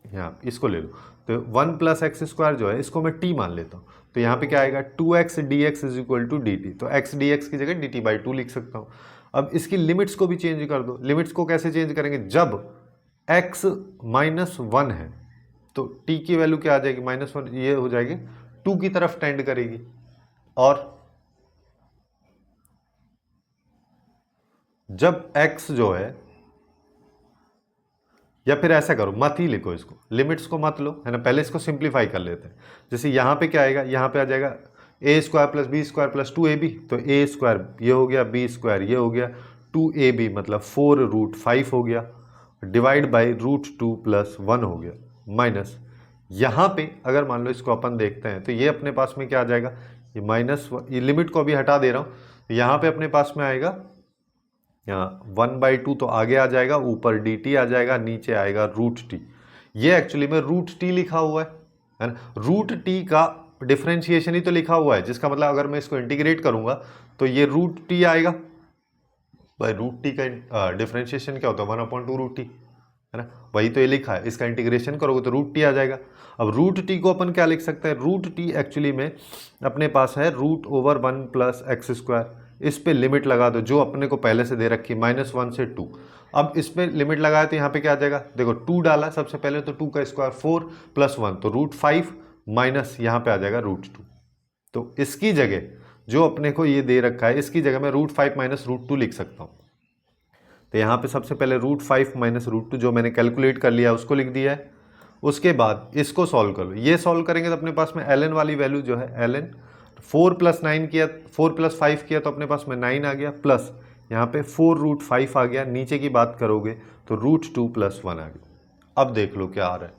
[SPEAKER 1] यहाँ इसको ले लो, तो 1 + x² जो है इसको मैं t मान लेता हूँ, तो यहाँ पे क्या आएगा 2x dx = dt, तो x dx की जगह dt/2 लिख सकता हूँ। अब इसकी लिमिट्स को भी चेंज कर दो। लिमिट्स को कैसे चेंज करेंगे, जब x -1 है तो t की वैल्यू क्या आ जाएगी, -1, ये हो जाएगी 2 की तरफ टेंड करेगी, और जब x जो है, या फिर ऐसा करो, मत ही लिखो इसको, लिमिट्स को मत लो, है ना, पहले इसको सिंप्लीफाई कर लेते हैं। जैसे यहाँ पे क्या आएगा, यहाँ पे आ जाएगा a² + b² + 2ab, तो a² ये हो गया, b² ये हो गया, 2ab मतलब 4√5 हो गया, डिवाइड बाई √2 + 1 हो गया, माइनस यहाँ पे अगर मान लो इसको अपन देखते हैं तो ये अपने पास में क्या आ जाएगा, ये -1, ये लिमिट को अभी हटा दे रहा हूँ, तो यहाँ पे अपने पास में आएगा, यहाँ 1/2 तो आगे आ जाएगा, ऊपर dt आ जाएगा, नीचे आएगा √t। ये एक्चुअली में √t लिखा हुआ है ना, √t का डिफरेंशिएशन ही तो लिखा हुआ है, जिसका मतलब अगर मैं इसको इंटीग्रेट करूंगा तो ये √t आएगा। भाई √t का डिफरेंशिएशन क्या होता है, 1/2 √t, है ना, वही तो ये लिखा है, इसका इंटीग्रेशन करोगे तो √t आ जाएगा। अब √t को अपन क्या लिख सकते हैं, √t एक्चुअली में अपने पास है √1 + x², इस पे लिमिट लगा दो जो अपने को पहले से दे रखी, -1 से 2। अब इस पे लिमिट लगाए तो यहाँ पे क्या आ जाएगा, देखो 2 डाला सबसे पहले, तो 2 का स्क्वायर 4 + 1 तो √5 माइनस यहाँ पे आ जाएगा √2। तो इसकी जगह जो अपने को ये दे रखा है, इसकी जगह मैं √5 - √2 लिख सकता हूँ। तो यहाँ पे सबसे पहले √5 - √2 जो मैंने कैलकुलेट कर लिया उसको लिख दिया है। उसके बाद इसको सॉल्व कर लो, ये सॉल्व करेंगे तो अपने पास में ln वाली वैल्यू जो है, ln 4 + 9 किया, 4 + 5 किया तो अपने पास में 9 आ गया, प्लस यहाँ पे 4√5 आ गया, नीचे की बात करोगे तो √2 + 1 आ गया। अब देख लो क्या आ रहा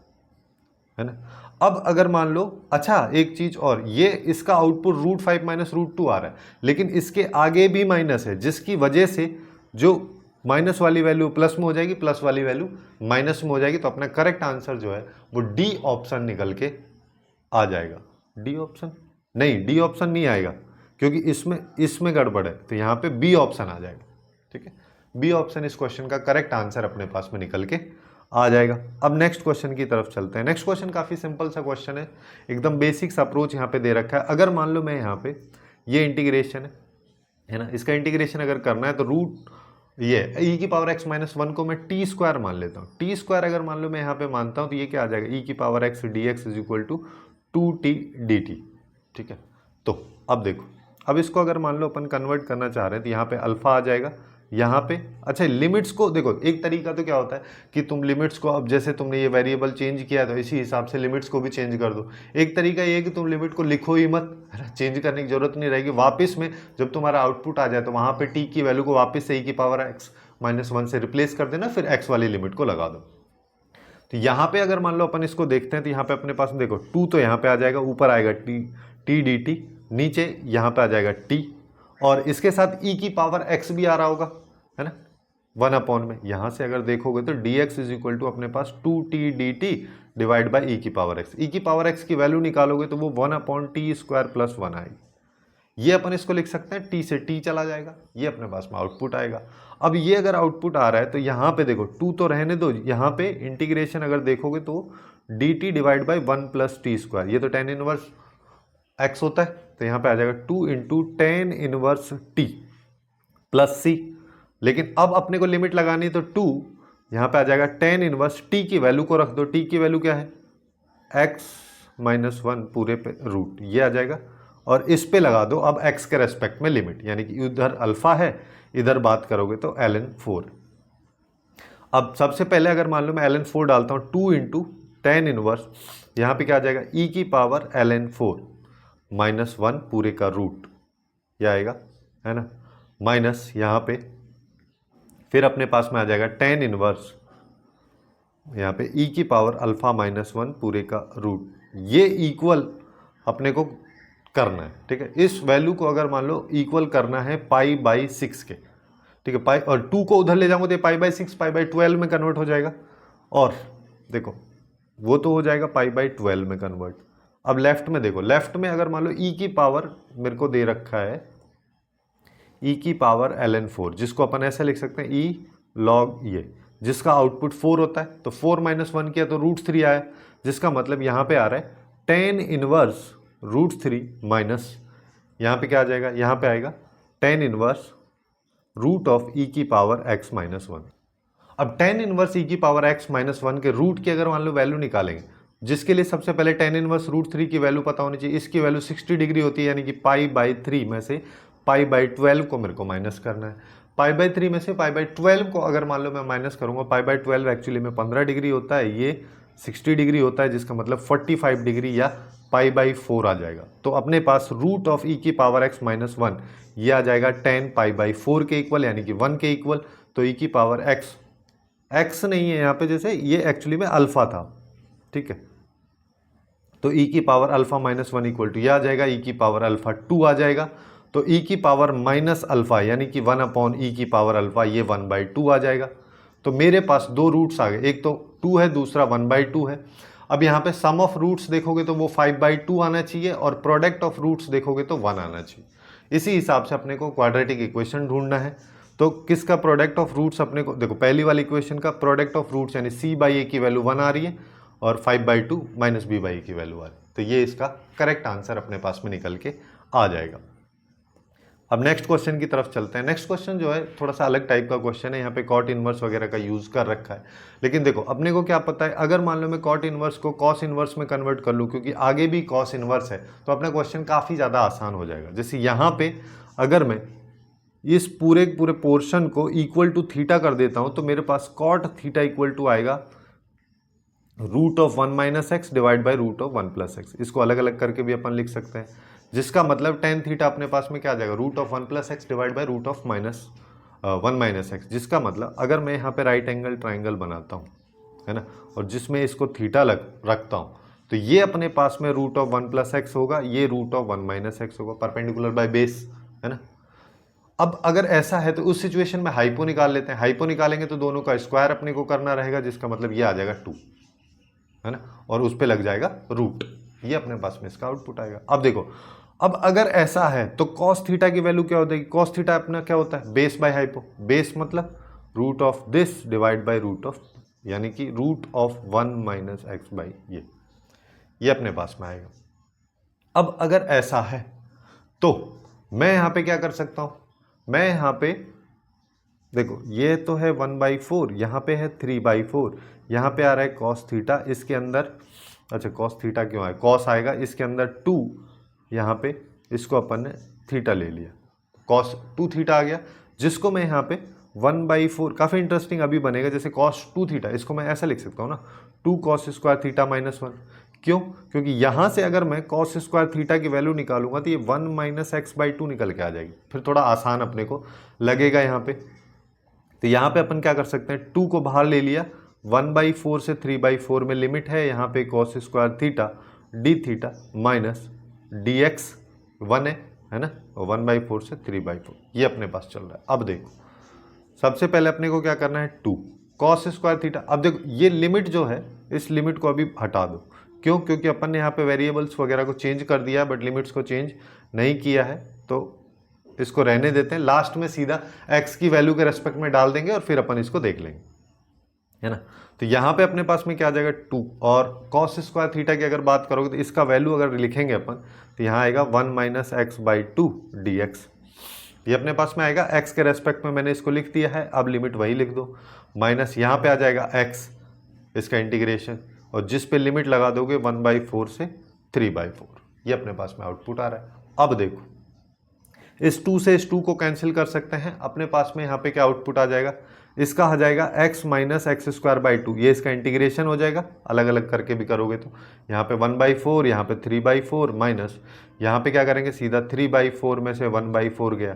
[SPEAKER 1] है ना। अब अगर मान लो, अच्छा एक चीज और, ये इसका आउटपुट √5 - √2 आ रहा है, लेकिन इसके आगे भी माइनस है, जिसकी वजह से जो माइनस वाली वैल्यू प्लस में हो जाएगी, प्लस वाली वैल्यू माइनस में हो जाएगी, तो अपना करेक्ट आंसर जो है वो डी ऑप्शन निकल के आ जाएगा। डी ऑप्शन नहीं, डी ऑप्शन नहीं आएगा, क्योंकि इसमें गड़बड़ है, तो यहाँ पे बी ऑप्शन आ जाएगा। ठीक है, बी ऑप्शन इस क्वेश्चन का करेक्ट आंसर अपने पास में निकल के आ जाएगा। अब नेक्स्ट क्वेश्चन की तरफ चलते हैं। नेक्स्ट क्वेश्चन काफ़ी सिंपल सा क्वेश्चन है, एकदम बेसिक्स अप्रोच यहाँ पे दे रखा है। अगर मान लो मैं यहाँ पे ये इंटीग्रेशन है ना, इसका इंटीग्रेशन अगर करना है तो ये e⁻x - 1 को मैं t² मान लेता हूँ। t² अगर मान लो मैं यहाँ पे मानता हूँ तो ये क्या आ जाएगा, e⁻x dx = 2t dt। ठीक है, तो अब देखो, अब इसको अगर मान लो अपन कन्वर्ट करना चाह रहे हैं तो यहाँ पे अल्फा आ जाएगा, यहाँ पे अच्छा लिमिट्स को देखो, एक तरीका तो क्या होता है कि तुम लिमिट्स को, अब जैसे तुमने ये वेरिएबल चेंज किया तो इसी हिसाब से लिमिट्स को भी चेंज कर दो। एक तरीका ये है कि तुम लिमिट को लिखो ही मत, है ना, चेंज करने की जरूरत नहीं रहेगी, वापस में जब तुम्हारा आउटपुट आ जाए तो वहाँ पे टी की वैल्यू को वापस से e⁻x - 1 से रिप्लेस कर देना, फिर x वाली लिमिट को लगा दो। तो यहाँ पे अगर मान लो अपन इसको देखते हैं तो यहाँ पे अपने पास देखो 2 तो यहाँ पे आ जाएगा, ऊपर आएगा टी dt, नीचे यहाँ पे आ जाएगा t, और इसके साथ e⁻x भी आ रहा होगा, है ना, 1 में। यहाँ से अगर देखोगे तो dx = अपने पास 2t dt divide by e⁻x। e⁻x की वैल्यू निकालोगे तो वो 1/t² + 1 आएगी। ये अपन इसको लिख सकते हैं, t से t चला जाएगा, ये अपने पास में आउटपुट आएगा। अब ये अगर आउटपुट आ रहा है तो यहाँ पे देखो 2 तो रहने दो, यहाँ पे इंटीग्रेशन अगर देखोगे तो dt डिवाइड बाई 1 + t², ये तो tan 1 x होता है, तो यहाँ पे आ जाएगा 2 × tan 1 t प्लस c। लेकिन अब अपने को लिमिट लगानी तो 2 यहाँ पे आ जाएगा tan 1 t की वैल्यू को रख दो, t की वैल्यू क्या है, x - 1 पूरे पे रूट, ये आ जाएगा, और इस पे लगा दो अब x के रेस्पेक्ट में लिमिट, यानी कि उधर अल्फा है, इधर बात करोगे तो ln 4। अब सबसे पहले अगर मान लो मैं ln 4 डालता हूँ, 2 × tan 1, यहाँ पे क्या आ जाएगा e⁻ln 4 - 1 पूरे का रूट, यह आएगा, है ना, माइनस यहाँ पे फिर अपने पास में आ जाएगा tan 1 यहाँ पे e की पावर अल्फा माइनस 1 पूरे का रूट, ये इक्वल अपने को करना है, ठीक है। इस वैल्यू को अगर मान लो इक्वल करना है पाई बाई 6 के, ठीक है। पाई और 2 को उधर ले जाऊंगा तो पाई बाई 6 पाई बाई 12 में कन्वर्ट हो जाएगा, और देखो वो तो हो जाएगा पाई बाई 12 में कन्वर्ट। अब लेफ्ट में देखो, लेफ्ट में अगर मान लो e की पावर मेरे को दे रखा है e की पावर ln 4, जिसको अपन ऐसे लिख सकते हैं e log ये, जिसका आउटपुट 4 होता है, तो 4 माइनस 1 किया तो √3 आया, जिसका मतलब यहाँ पे आ रहा है tan इनवर्स √3 माइनस, यहाँ पे क्या आ जाएगा, यहाँ पे आएगा tan inverse root of e की पावर x माइनस 1। अब tan इनवर्स e की पावर x माइनस 1 के रूट की अगर मान लो वैल्यू निकालेंगे, जिसके लिए सबसे पहले tan इनवर्स √3 की वैल्यू पता होनी चाहिए। इसकी वैल्यू 60 डिग्री होती है, यानी कि पाई बाई 3 में से पाई बाई 12 को मेरे को माइनस करना है। पाई बाई 3 में से पाई बाई 12 को अगर मान लो मैं माइनस करूंगा, पाई बाई 12 एक्चुअली में 15 डिग्री होता है, ये 60 डिग्री होता है, जिसका मतलब 45 डिग्री या पाई बाई 4 आ जाएगा। तो अपने पास रूट ऑफ e की पावर x माइनस 1 ये आ जाएगा tan पाई बाई 4 के इक्वल, यानी कि 1 के इक्वल। तो e की पावर x नहीं है यहाँ पे, जैसे ये एक्चुअली में अल्फा था, ठीक है। तो e की power alpha minus 1 equal to यह आ जाएगा e की पावर अल्फा 2 आ जाएगा। तो e की पावर माइनस अल्फा यानी कि 1 अपॉन e की पावर अल्फा, ये 1/2 आ जाएगा। तो मेरे पास दो रूट्स आ गए, एक तो 2 है, दूसरा 1/2 है। अब यहाँ पे सम ऑफ रूट्स देखोगे तो वो 5/2 आना चाहिए, और प्रोडक्ट ऑफ रूट्स देखोगे तो 1 आना चाहिए। इसी हिसाब से अपने को क्वाड्रेटिक इक्वेशन ढूंढना है। तो किसका प्रोडक्ट ऑफ रूट्स अपने को, देखो पहली वाली इक्वेशन का प्रोडक्ट ऑफ रूट्स यानी c/a की वैल्यू 1 आ रही है, और 5/2 माइनस b/a की वैल्यू आ रही है। तो ये इसका करेक्ट आंसर अपने पास में निकल के आ जाएगा। अब नेक्स्ट क्वेश्चन की तरफ चलते हैं। नेक्स्ट क्वेश्चन जो है थोड़ा सा अलग टाइप का क्वेश्चन है, यहाँ पे कॉट इनवर्स वगैरह का यूज कर रखा है। लेकिन देखो अपने को क्या पता है, अगर मान लो मैं कॉट इनवर्स को कॉस इनवर्स में कन्वर्ट कर लूँ, क्योंकि आगे भी कॉस इनवर्स है, तो अपना क्वेश्चन काफ़ी ज़्यादा आसान हो जाएगा। जैसे यहाँ पे अगर मैं इस पूरे पोर्शन को इक्वल टू थीटा कर देता हूँ, तो मेरे पास कॉट थीटा इक्वल टू आएगा root of 1 minus x divide by root of 1 plus x. इसको अलग अलग करके भी अपन लिख सकते हैं, जिसका मतलब टेन थीटा अपने पास में क्या आ जाएगा, root of 1 plus x divide by root of 1 minus x. जिसका मतलब अगर मैं यहाँ पे राइट एंगल ट्राइंगल बनाता हूँ, है ना, और जिसमें इसको थीटा रखता हूँ, तो ये अपने पास में रूट ऑफ 1 प्लस एक्स होगा, ये रूट ऑफ 1 माइनस एक्स होगा, परपेंडिकुलर बाय बेस, है ना। अब अगर ऐसा है तो उस सिचुएशन में हाइपो निकाल लेते हैं। हाइपो निकालेंगे तो दोनों का स्क्वायर अपने को करना रहेगा, जिसका मतलब ये आ जाएगा 2, है ना, और उस पे लग जाएगा रूट। ये अपने पास में इसका आउटपुट आएगा। अब देखो, अब अगर ऐसा है तो कॉस थीटा की वैल्यू क्या होती है, कॉस थीटा अपना क्या होता है, बेस बाय हाइपो। बेस मतलब root of this divide by root of, यानी कि root of 1 minus x by ये अपने पास में आएगा। अब अगर ऐसा है तो मैं यहां पे क्या कर सकता हूं, मैं यहां पे देखो ये तो है 1/4, यहाँ पे है 3/4, यहाँ पे आ रहा है कॉस थीटा, इसके अंदर अच्छा कॉस थीटा क्यों आया, कॉस आएगा इसके अंदर 2, यहाँ पे इसको अपन ने थीटा ले लिया, कॉस 2 थीटा आ गया, जिसको मैं यहाँ पे 1/4, काफ़ी इंटरेस्टिंग अभी बनेगा। जैसे कॉस 2 थीटा, इसको मैं ऐसा लिख सकता हूँ ना, 2 कॉस स्क्वायर थीटा माइनस 1। क्यों, क्योंकि यहाँ से अगर मैं कॉस स्क्वायर थीटा की वैल्यू निकालूंगा तो ये 1 माइनस x/2 निकल के आ जाएगी, फिर थोड़ा आसान अपने को लगेगा यहाँ पे। तो यहाँ पे अपन क्या कर सकते हैं, 2 को बाहर ले लिया, 1/4 से 3/4 में लिमिट है, यहाँ पे cos square theta D theta minus D x 1 है ना, 1/4 से 3/4 ये अपने पास चल रहा है। अब देखो सबसे पहले अपने को क्या करना है, 2 कॉस स्क्वायर थीटा। अब देखो ये लिमिट जो है, इस लिमिट को अभी हटा दो। क्यों, क्योंकि अपन ने यहाँ पे वेरिएबल्स वगैरह को चेंज कर दिया बट लिमिट्स को चेंज नहीं किया है, तो इसको रहने देते हैं। लास्ट में सीधा x की वैल्यू के रेस्पेक्ट में डाल देंगे और फिर अपन इसको देख लेंगे, है ना। तो यहाँ पे अपने पास में क्या आ जाएगा 2, और कॉस स्क्वायर थीटा की अगर बात करोगे तो इसका वैल्यू अगर लिखेंगे अपन तो यहाँ आएगा 1 माइनस x/2 dx। ये अपने पास में आएगा, x के रेस्पेक्ट में मैंने इसको लिख दिया है, अब लिमिट वही लिख दो, माइनस यहाँ पे आ जाएगा x इसका इंटीग्रेशन, और जिस पे लिमिट लगा दोगे 1/4 से 3/4 ये अपने पास में आउटपुट आ रहा है। अब देखो इस 2 से इस 2 को कैंसिल कर सकते हैं, अपने पास में यहाँ पे क्या आउटपुट आ जाएगा, इसका आ जाएगा x माइनस x²/2, ये इसका इंटीग्रेशन हो जाएगा, अलग अलग करके भी करोगे तो यहाँ पे 1/4, यहाँ पे 3/4 माइनस यहाँ पे क्या करेंगे, सीधा 3/4 में से 1/4 गया,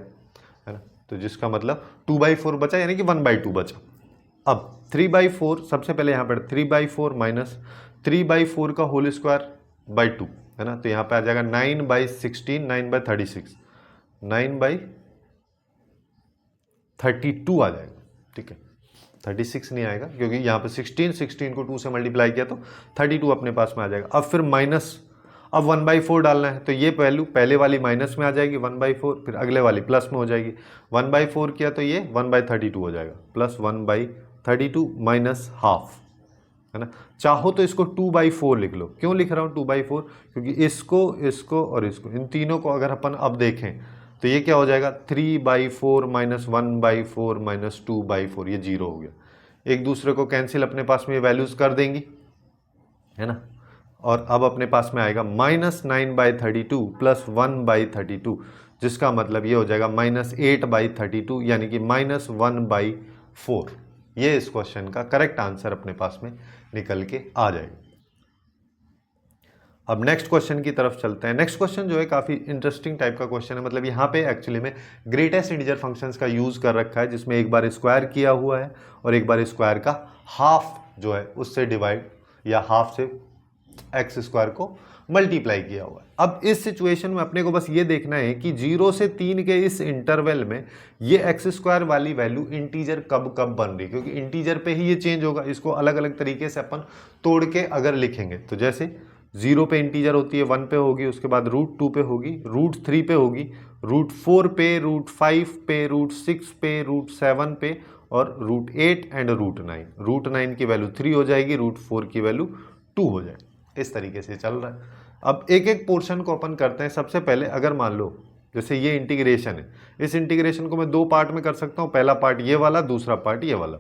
[SPEAKER 1] है ना, तो जिसका मतलब 2/4 बचा, यानी कि 1/2 बचा। अब 3/4 सबसे पहले यहाँ पर 3/4 माइनस 3/4 का होल स्क्वायर बाई 2 है ना, तो यहाँ पे आ जाएगा 9/16, 9/36, 9/32 आ जाएगा। ठीक है, 36 नहीं आएगा क्योंकि यहाँ पे 16 को 2 से मल्टीप्लाई किया तो 32 अपने पास में आ जाएगा। अब फिर माइनस, अब 1/4 डालना है तो ये वैल्यू पहले वाली माइनस में आ जाएगी 1/4, फिर अगले वाली प्लस में हो जाएगी। 1/4 किया तो ये 1/32 हो जाएगा, प्लस 1/32 माइनस हाफ, है ना। चाहो तो इसको 2/4 लिख लो। क्यों लिख रहा हूँ 2/4? क्योंकि इसको और इसको, इन तीनों को अगर अपन अब देखें तो ये क्या हो जाएगा, 3/4 माइनस 1/4 माइनस 2/4, ये 0 हो गया। एक दूसरे को कैंसिल अपने पास में ये वैल्यूज कर देंगी, है ना। और अब अपने पास में आएगा -9/32 प्लस 1/32, जिसका मतलब ये हो जाएगा -8/32, यानी कि -1/4। ये इस क्वेश्चन का करेक्ट आंसर अपने पास में निकल के आ जाएगा। अब नेक्स्ट क्वेश्चन की तरफ चलते हैं। नेक्स्ट क्वेश्चन जो है काफ़ी इंटरेस्टिंग टाइप का क्वेश्चन है, मतलब यहाँ पे एक्चुअली में ग्रेटेस्ट इंटीजर फंक्शंस का यूज़ कर रखा है, जिसमें एक बार स्क्वायर किया हुआ है और एक बार स्क्वायर का हाफ जो है उससे डिवाइड या हाफ से एक्स स्क्वायर को मल्टीप्लाई किया हुआ है। अब इस सिचुएशन में अपने को बस ये देखना है कि 0 से 3 के इस इंटरवल में ये एक्स स्क्वायर वाली वैल्यू इंटीजर कब कब बन रही, क्योंकि इंटीजर पे ही ये चेंज होगा। इसको अलग अलग तरीके से अपन तोड़ के अगर लिखेंगे तो जैसे 0 पे इंटीजर होती है 1 पे होगी, उसके बाद √2 पे होगी, √3 पे होगी, √4 पे, √5 पे, √6 पे, √7 पे और √8 एंड √9। √9 की वैल्यू 3 हो जाएगी, √4 की वैल्यू 2 हो जाएगी। इस तरीके से चल रहा है। अब एक एक पोर्शन को अपन करते हैं। सबसे पहले अगर मान लो जैसे ये इंटीग्रेशन है, इस इंटीग्रेशन को मैं 2 पार्ट में कर सकता हूँ, पहला पार्ट ये वाला, दूसरा पार्ट ये वाला।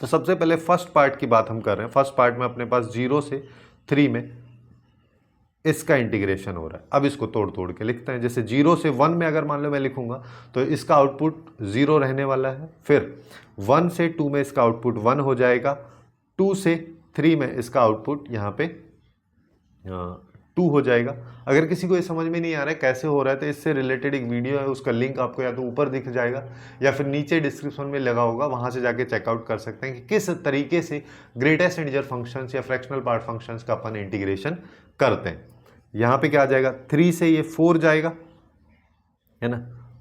[SPEAKER 1] तो सबसे पहले फर्स्ट पार्ट की बात हम कर रहे हैं। फर्स्ट पार्ट में अपने पास 0 से 3 में इसका इंटीग्रेशन हो रहा है। अब इसको तोड़ तोड़ के लिखते हैं। जैसे 0 से 1 में अगर मान लो मैं लिखूंगा तो इसका आउटपुट 0 रहने वाला है, फिर 1 से 2 में इसका आउटपुट 1 हो जाएगा, 2 से 3 में इसका आउटपुट यहाँ पे 2 हो जाएगा। अगर किसी को ये समझ में नहीं आ रहा है कैसे हो रहा है तो इससे रिलेटेड एक वीडियो है, उसका लिंक आपको या तो ऊपर दिख जाएगा या फिर नीचे डिस्क्रिप्शन में लगा होगा, वहाँ से जाके चेकआउट कर सकते हैं कि किस तरीके से ग्रेटेस्ट इंटीजर फंक्शंस या फ्रैक्शनल पार्ट फंक्शंस का अपन इंटीग्रेशन करते हैं। यहाँ पे क्या आ जाएगा, 3 से ये 4 जाएगा, है ना।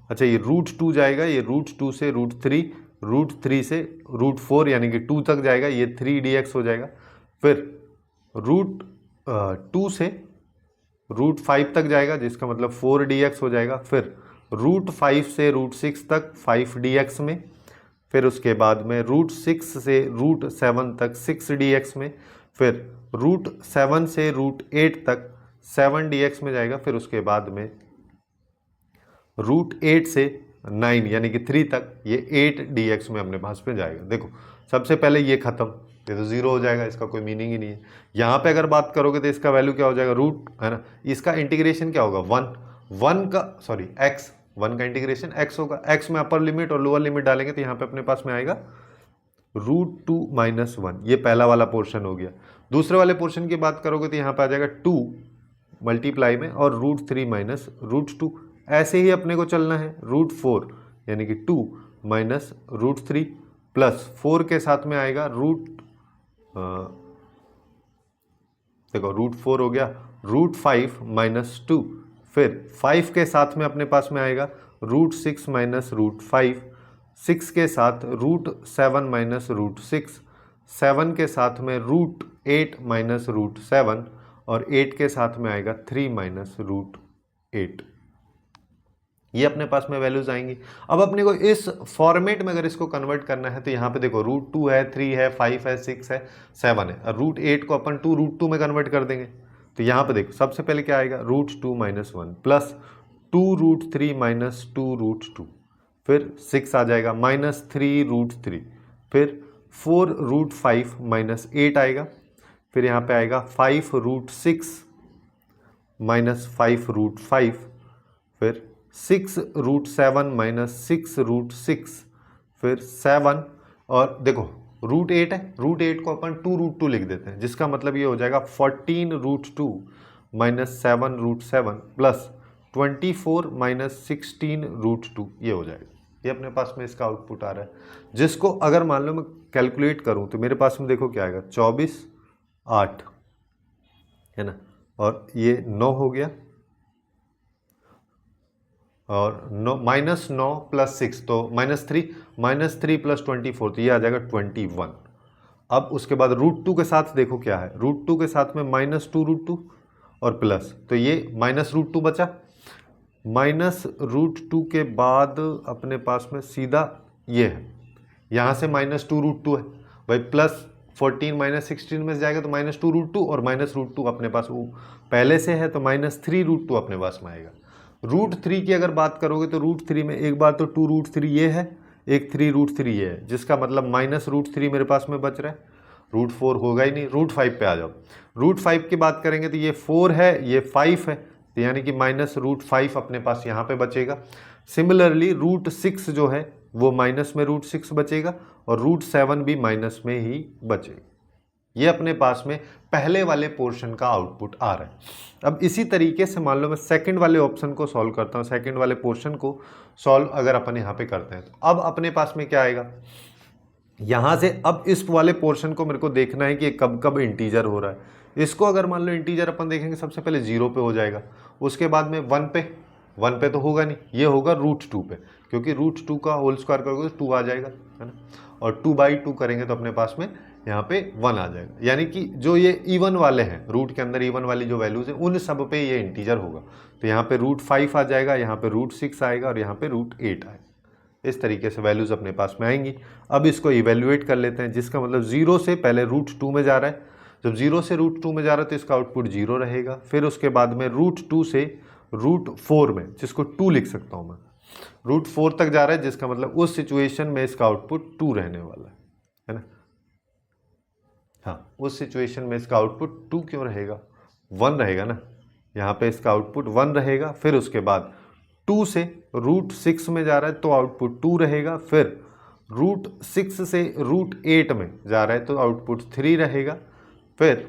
[SPEAKER 1] अच्छा, ये √2 जाएगा, ये √2 से √3, √3 से √4 यानी कि 2 तक जाएगा, ये 3dx हो जाएगा। फिर √2 से √5 तक जाएगा, जिसका मतलब 4dx हो जाएगा। फिर √5 से √6 तक 5dx में, फिर उसके बाद में √6 से √7 तक 6dx में, फिर √7 से √8 तक 7dx में जाएगा। फिर उसके बाद में √8 से 9 यानी कि 3 तक ये 8dx में अपने पास में जाएगा। देखो सबसे पहले ये खत्म, ये तो 0 हो जाएगा, इसका कोई मीनिंग ही नहीं है। यहाँ पे अगर बात करोगे तो इसका वैल्यू क्या हो जाएगा, रूट, है ना। इसका इंटीग्रेशन क्या होगा, 1 का सॉरी x, 1 का इंटीग्रेशन x होगा। x में अपर लिमिट और लोअर लिमिट डालेंगे तो यहाँ पे अपने पास में आएगा √2 - 1। ये पहला वाला पोर्शन हो गया। दूसरे वाले पोर्शन की बात करोगे तो यहाँ पे आ जाएगा 2 मल्टीप्लाई में और √3 माइनस √2। ऐसे ही अपने को चलना है, √4 यानी कि 2 माइनस √3 प्लस 4 के साथ में आएगा देखो √4 हो गया, √5 माइनस 2, फिर 5 के साथ में अपने पास में आएगा √6 माइनस √5, 6 के साथ √7 माइनस √6, 7 के साथ में √8 माइनस √7 और 8 के साथ में आएगा 3 माइनस √8। ये अपने पास में वैल्यूज आएंगी। अब अपने को इस फॉर्मेट में अगर इसको कन्वर्ट करना है तो यहाँ पे देखो √2 है, 3 है, 5 है, 6 है, 7 है। और √8 को अपन 2√2 में कन्वर्ट कर देंगे तो यहाँ पे देखो सबसे पहले क्या आएगा, √2 - 1 प्लस 2√3 माइनस 2√2, फिर 6 आ जाएगा, -3√3, फिर 4√5 माइनस 8 आएगा, फिर यहाँ पे आएगा 5√6 माइनस 5√5, फिर 6√7 माइनस 6√6, फिर 7 और देखो √8 है, √8 को अपन 2√2 लिख देते हैं, जिसका मतलब ये हो जाएगा 14√2 माइनस 7√7 प्लस 24 माइनस 16√2, ये हो जाएगा। ये अपने पास में इसका आउटपुट आ रहा है, जिसको अगर मान लो मैं कैलकुलेट करूं तो मेरे पास में देखो क्या आएगा, 24 8 है ना, और ये 9 हो गया, और 9 -9 + 6 तो -3 + 24 तो ये आ जाएगा 21। अब उसके बाद √2 के साथ देखो क्या है, √2 के साथ में -2 √2 और प्लस, तो ये -√2 बचा, -√2 के बाद अपने पास में सीधा ये है, यहाँ से -2 √2 है भाई, +14 -16 में से जाएगा तो -2 √2 और -√2 अपने पास वो पहले से है तो -3 √2 अपने पास में आएगा। √3 की अगर बात करोगे तो √3 में एक बार तो 2 √3 ये है, एक 3 √3 ये है, जिसका मतलब -√3 मेरे पास में बच रहा है, √4 होगा ही नहीं। √5 पे आ जाओ, √5 की बात करेंगे तो ये 4 है, ये 5 है, तो यानी कि -√5 अपने पास यहाँ पे बचेगा। सिमिलरली √6 जो है वो माइनस में √6 बचेगा और √7 भी माइनस में ही बचेगा। ये अपने पास में पहले वाले पोर्शन का आउटपुट आ रहा है। अब इसी तरीके से मान लो मैं सेकंड वाले ऑप्शन को सॉल्व करता हूँ, सेकंड वाले पोर्शन को सॉल्व अगर अपन यहाँ पे करते हैं तो अब अपने पास में क्या आएगा, यहाँ से अब इस वाले पोर्शन को मेरे को देखना है कि कब कब इंटीजर हो रहा है। इसको अगर मान लो इंटीजर अपन देखेंगे सबसे पहले 0 पे हो जाएगा, उसके बाद में 1 पे तो होगा नहीं, ये होगा √2 पे, क्योंकि √2 का होल स्क्वायर करोगे तो 2 आ जाएगा, है ना, और 2/2 करेंगे तो अपने पास में यहाँ पे 1 आ जाएगा। यानी कि जो ये इवन वाले हैं, रूट के अंदर इवन वाली जो वैल्यूज हैं उन सब पे ये इंटीजर होगा, तो यहाँ पे √5 आ जाएगा, यहाँ पे √6 आएगा और यहाँ पे √8 आएगा। इस तरीके से वैल्यूज अपने पास में आएंगी। अब इसको इवेल्युएट कर लेते हैं, जिसका मतलब 0 से पहले √2 में जा रहा है, जब 0 से √2 में जा रहा है तो इसका आउटपुट 0 रहेगा। फिर उसके बाद में √2 से √4 में, जिसको 2 लिख सकता हूँ मैं, √4 तक जा रहा है, जिसका मतलब उस सिचुएशन में इसका आउटपुट 2 रहने वाला है ना। हाँ, उस सिचुएशन में इसका आउटपुट 2 क्यों रहेगा, 1 रहेगा ना, यहाँ पे इसका आउटपुट 1 रहेगा। फिर उसके बाद 2 से √6 में जा रहा है तो आउटपुट 2 रहेगा, फिर √6 से √8 में जा रहा है तो आउटपुट 3 रहेगा, फिर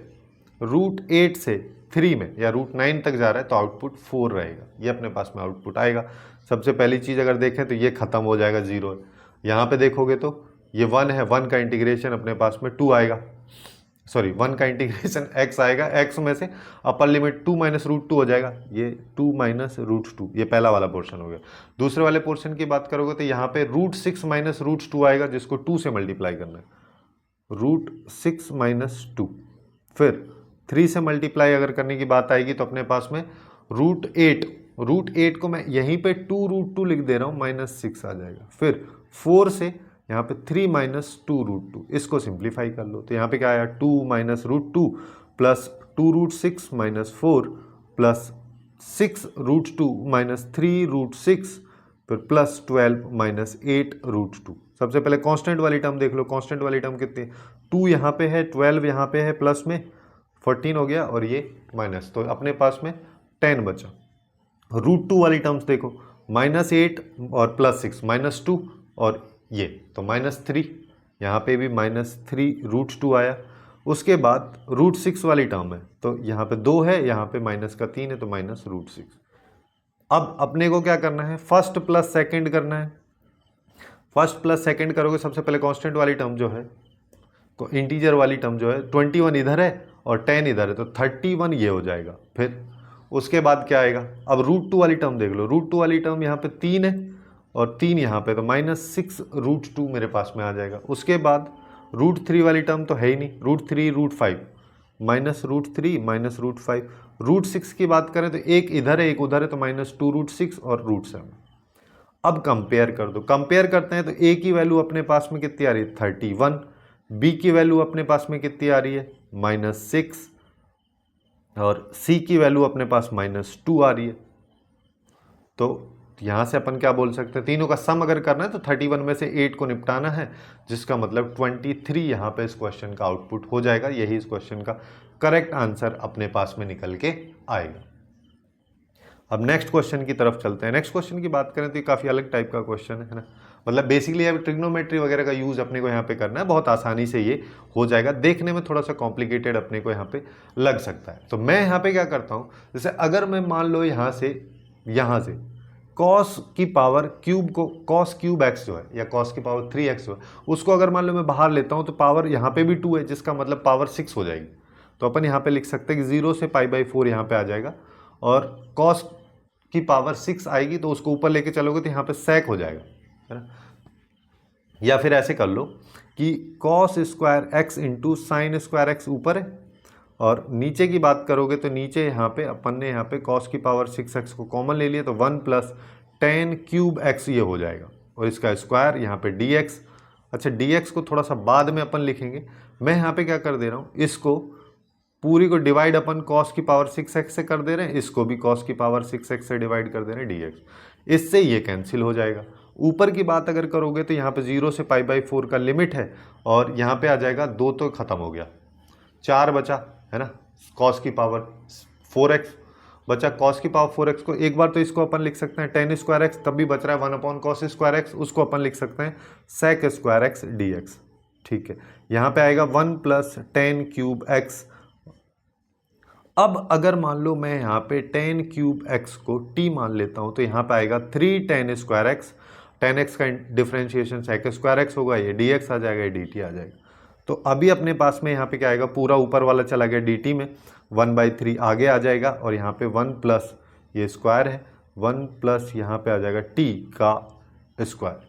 [SPEAKER 1] √8 से 3 में या √9 तक जा रहा है तो आउटपुट 4 रहेगा। ये अपने पास में आउटपुट आएगा। सबसे पहली चीज़ अगर देखें तो ये खत्म हो जाएगा, 0 है। यहाँ पे देखोगे तो ये 1 है, 1 का इंटीग्रेशन अपने पास में 2 आएगा, सॉरी 1 का इंटीग्रेशन x आएगा, x में से अपर लिमिट 2 - √2 हो जाएगा, ये 2 - √2, ये पहला वाला पोर्शन हो गया। दूसरे वाले पोर्शन की बात करोगे तो यहाँ पे √6 - √2 आएगा, जिसको 2 से मल्टीप्लाई करना है, √6 - 2, फिर 3 से मल्टीप्लाई अगर करने की बात आएगी तो अपने पास में √8 को मैं यहीं पे 2 √2 लिख दे रहा हूँ, -6 आ जाएगा। फिर 4 से यहाँ पे 3 - 2 √2, इसको सिंप्लीफाई कर लो तो यहाँ पे क्या आया, 2 - √2 प्लस 2 √6 - 4 प्लस 6 √2 - 3 √6 फिर प्लस 12 - 8 √2। सबसे पहले कांस्टेंट वाली टर्म देख लो, कांस्टेंट वाली टर्म कितनी है, 2 यहाँ पे है, 12 यहाँ पे है, प्लस में 14 हो गया और ये माइनस, तो अपने पास में 10 बचा। √2 वाली टर्म्स देखो, -8 और +6, -2 और ये तो -3, यहाँ पे भी -3 √2 आया। उसके बाद √6 वाली टर्म है तो यहाँ पे 2 है, यहाँ पे -3 है तो -√6। अब अपने को क्या करना है, फर्स्ट प्लस सेकंड करना है। फर्स्ट प्लस सेकंड करोगे, सबसे पहले कांस्टेंट वाली टर्म जो है, तो इंटीजर वाली टर्म जो है 21 इधर है और 10 इधर है तो 31 ये हो जाएगा। फिर उसके बाद क्या आएगा, अब √2 वाली टर्म देख लो, √2 वाली टर्म यहाँ पे 3 है और 3 यहाँ पे तो -6 √2 मेरे पास में आ जाएगा। उसके बाद √3 वाली टर्म तो है ही नहीं, √3 √5 -√3 -√5। √6 की बात करें तो एक इधर है एक उधर है तो -2 √6 और √7। अब कंपेयर कर दो, कंपेयर करते हैं तो a की वैल्यू अपने पास में कितनी आ रही है, 31, b की वैल्यू अपने पास में कितनी आ रही है, -6 और c की वैल्यू अपने पास -2 आ रही है। तो यहाँ से अपन क्या बोल सकते हैं, तीनों का सम अगर करना है तो 31 में से 8 को निपटाना है, जिसका मतलब 23 यहाँ पे इस क्वेश्चन का आउटपुट हो जाएगा। यही इस क्वेश्चन का करेक्ट आंसर अपने पास में निकल के आएगा। अब नेक्स्ट क्वेश्चन की तरफ चलते हैं। नेक्स्ट क्वेश्चन की बात करें तो ये काफ़ी अलग टाइप का क्वेश्चन है ना, मतलब बेसिकली अब ट्रिग्नोमेट्री वगैरह का यूज़ अपने को यहाँ पे करना है, बहुत आसानी से ये हो जाएगा। देखने में थोड़ा सा कॉम्प्लिकेटेड अपने को यहाँ पे लग सकता है, तो मैं यहाँ पे क्या करता हूँ, जैसे अगर मैं मान लो यहाँ से कॉस की पावर क्यूब को कॉस क्यूब एक्स जो है या कॉस की पावर 3x जो है उसको अगर मान लो मैं बाहर लेता हूँ तो पावर यहाँ पे भी 2 है, जिसका मतलब पावर 6 हो जाएगी। तो अपन यहाँ पे लिख सकते हैं कि 0 से π/4 यहाँ पे आ जाएगा और कॉस की पावर 6 आएगी तो उसको ऊपर लेके चलोगे तो यहाँ पे सेक हो जाएगा, है ना। या फिर ऐसे कर लो कि cos square x into sine square x ऊपर है और नीचे की बात करोगे तो नीचे यहाँ पे अपन ने यहाँ पे कॉस की पावर 6x को कॉमन ले लिया तो 1 प्लस टेन क्यूब एक्स ये हो जाएगा और इसका स्क्वायर यहाँ पे dx। अच्छा dx को थोड़ा सा बाद में अपन लिखेंगे, मैं यहाँ पे क्या कर दे रहा हूँ, इसको पूरी को डिवाइड अपन कॉस की पावर 6x से कर दे रहे हैं, इसको भी कॉस की पावर 6x से डिवाइड कर दे रहे हैं dx। इससे ये कैंसिल हो जाएगा। ऊपर की बात अगर करोगे तो यहाँ पे 0 से π/4 का लिमिट है और यहाँ पे आ जाएगा 2 तो ख़त्म हो गया, 4 बचा, है ना। कॉस की पावर 4x बचा, कॉस की पावर 4x को एक बार तो इसको अपन लिख सकते हैं टेन स्क्वायर एक्स, तब भी बच रहा है 1/cos स्क्वायर एक्स, उसको अपन लिख सकते हैं सेक स्क्वायर एक्स dx। ठीक है, यहाँ पे आएगा 1 प्लस टेन क्यूब एक्स। अब अगर मान लो मैं यहाँ पे टेन क्यूब एक्स को t मान लेता हूँ तो यहाँ पे आएगा 3 ten square x, ten x का डिफ्रेंशिएशन सेक स्क्वायर एक्स होगा, ये dx आ जाएगा, ये dt आ जाएगा। तो अभी अपने पास में यहाँ पे क्या आएगा, पूरा ऊपर वाला चला गया dt में, 1/3 आगे आ जाएगा और यहाँ पे 1 प्लस ये स्क्वायर है, 1 प्लस यहाँ पे आ जाएगा t का स्क्वायर,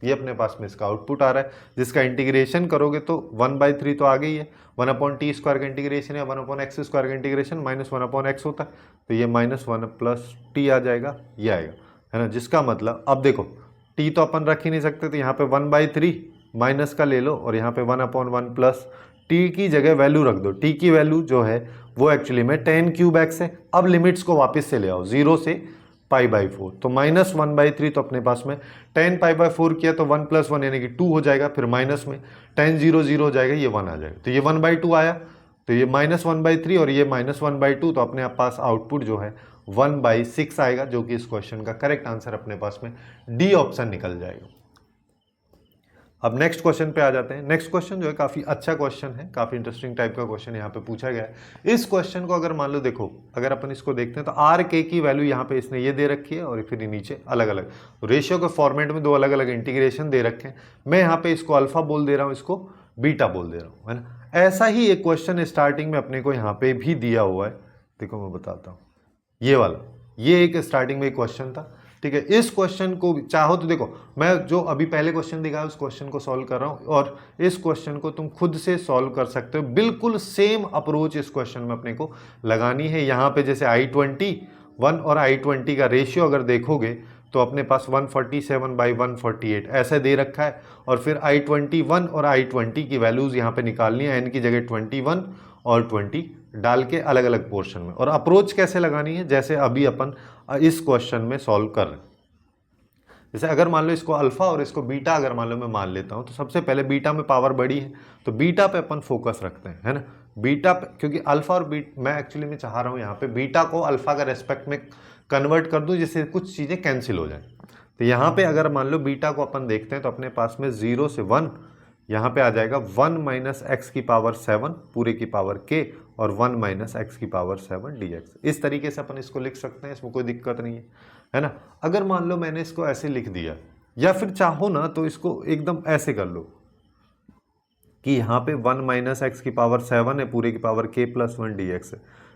[SPEAKER 1] ये अपने पास में इसका आउटपुट आ रहा है, जिसका इंटीग्रेशन करोगे तो 1/3 तो आ गई है, 1/t स्क्वायर का इंटीग्रेशन है 1/x स्क्वायर का इंटीग्रेशन -1/x होता है, तो ये -1 प्लस t आ जाएगा, ये आएगा, है ना। जिसका मतलब अब देखो t तो अपन रख ही नहीं सकते, तो यहाँ पे 1/3 माइनस का ले लो और यहाँ पे 1/1 प्लस t की जगह वैल्यू रख दो, t की वैल्यू जो है वो एक्चुअली में टेन क्यूब एक्स है। अब लिमिट्स को वापस से ले आओ 0 से π/4, तो -1/3 तो अपने पास में 10 π/4 किया तो 1 + 1 यानी कि 2 हो जाएगा, फिर माइनस में 10 0 0 हो जाएगा, ये 1 आ जाएगा, तो ये 1/2 आया, तो ये -1/3 और ये -1/2, तो अपने पास आउटपुट जो है 1/6 आएगा, जो कि इस क्वेश्चन का करेक्ट आंसर अपने पास में डी ऑप्शन निकल जाएगा। अब नेक्स्ट क्वेश्चन पे आ जाते हैं। नेक्स्ट क्वेश्चन जो है काफ़ी अच्छा क्वेश्चन है, काफ़ी इंटरेस्टिंग टाइप का क्वेश्चन यहाँ पे पूछा गया है। इस क्वेश्चन को अगर मान लो देखो, अगर अपन इसको देखते हैं तो आर के की वैल्यू यहाँ पे इसने ये दे रखी है और फिर नीचे अलग अलग रेशियो के फॉर्मेट में दो अलग अलग इंटीग्रेशन दे रखे हैं। मैं यहाँ पे इसको अल्फा बोल दे रहा हूँ, इसको बीटा बोल दे रहा हूँ, है ना। ऐसा ही एक क्वेश्चन स्टार्टिंग में अपने को यहाँ पे भी दिया हुआ है, देखो मैं बताता हूँ, ये वाला, ये एक स्टार्टिंग में एक क्वेश्चन था, ठीक है। इस क्वेश्चन को चाहो तो देखो, मैं जो अभी पहले क्वेश्चन दिखाया उस क्वेश्चन को सॉल्व कर रहा हूँ और इस क्वेश्चन को तुम खुद से सॉल्व कर सकते हो। बिल्कुल सेम अप्रोच इस क्वेश्चन में अपने को लगानी है। यहाँ पे जैसे I21 और I20 का रेशियो अगर देखोगे तो अपने पास 147/148 ऐसे दे रखा है और फिर I21 और I20 की वैल्यूज़ यहाँ पे निकालनी है, n की जगह 21 और 20 डाल के अलग अलग पोर्शन में। और अप्रोच कैसे लगानी है, जैसे अभी अपन इस क्वेश्चन में सॉल्व कर रहे हैं। जैसे अगर मान लो इसको अल्फा और इसको बीटा अगर मान लो मैं मान लेता हूँ, तो सबसे पहले बीटा में पावर बड़ी है तो बीटा पे अपन फोकस रखते हैं, है ना। बीटा पे, क्योंकि अल्फा और बीटा मैं एक्चुअली में चाह रहा हूँ यहाँ पे बीटा को अल्फा का रेस्पेक्ट में कन्वर्ट कर दूँ जिससे कुछ चीज़ें कैंसिल हो जाए। तो यहाँ पे अगर मान लो बीटा को अपन देखते हैं तो अपने पास में 0 से 1 यहाँ पे आ जाएगा 1 - x की पावर 7 पूरे की पावर k और 1 - x की पावर 7 dx। इस तरीके से अपन इसको लिख सकते हैं, इसमें कोई दिक्कत नहीं है ना। अगर मान लो मैंने इसको ऐसे लिख दिया, या फिर चाहो ना तो इसको एकदम ऐसे कर लो कि यहाँ पे 1 - x की पावर 7 है पूरे की पावर k + 1 dx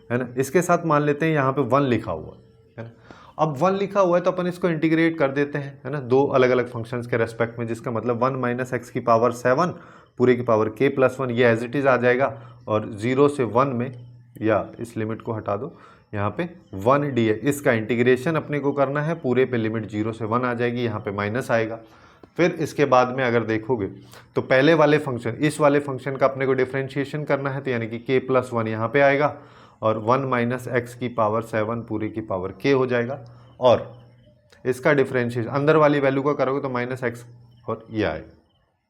[SPEAKER 1] है ना। इसके साथ मान लेते हैं यहाँ पे 1 लिखा हुआ है ना। अब 1 लिखा हुआ है तो अपन इसको इंटीग्रेट कर देते हैं, है ना, दो अलग अलग फंक्शंस के रेस्पेक्ट में, जिसका मतलब 1 - x की पावर 7 पूरे की पावर k + 1 ये एज इट इज़ आ जाएगा और 0 से 1 में, या इस लिमिट को हटा दो, यहाँ पे 1 dx, इसका इंटीग्रेशन अपने को करना है, पूरे पे लिमिट 0 से 1 आ जाएगी, यहाँ पे माइनस आएगा। फिर इसके बाद में अगर देखोगे तो पहले वाले फंक्शन, इस वाले फंक्शन का अपने को डिफ्रेंशिएशन करना है, तो यानी कि k + 1 यहाँ पे आएगा और 1 - x की पावर 7 पूरे की पावर k हो जाएगा और इसका डिफ्रेंशिएशन अंदर वाली वैल्यू का करोगे तो -x और ये आएगा,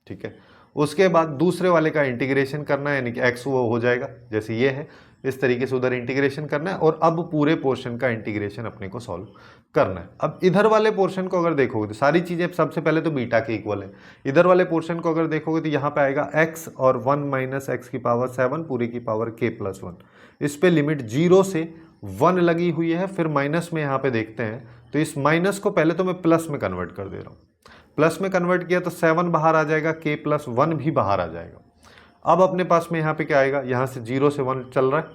[SPEAKER 1] ठीक है। उसके बाद दूसरे वाले का इंटीग्रेशन करना है, यानी कि x वो हो जाएगा जैसे ये है, इस तरीके से उधर इंटीग्रेशन करना है और अब पूरे पोर्शन का इंटीग्रेशन अपने को सॉल्व करना है। अब इधर वाले पोर्शन को अगर देखोगे तो सारी चीज़ें सबसे पहले तो बीटा के इक्वल है। इधर वाले पोर्शन को अगर देखोगे तो यहाँ पे आएगा x और 1 - x की पावर 7 पूरे की पावर k + 1, इस पे लिमिट 0 से 1 लगी हुई है, फिर माइनस में यहाँ पे देखते हैं तो इस माइनस को पहले तो मैं प्लस में कन्वर्ट कर दे रहा हूँ। प्लस में कन्वर्ट किया तो 7 बाहर आ जाएगा, k प्लस 1 भी बाहर आ जाएगा। अब अपने पास में यहाँ पे क्या आएगा, यहाँ से 0 से 1 चल रहा है,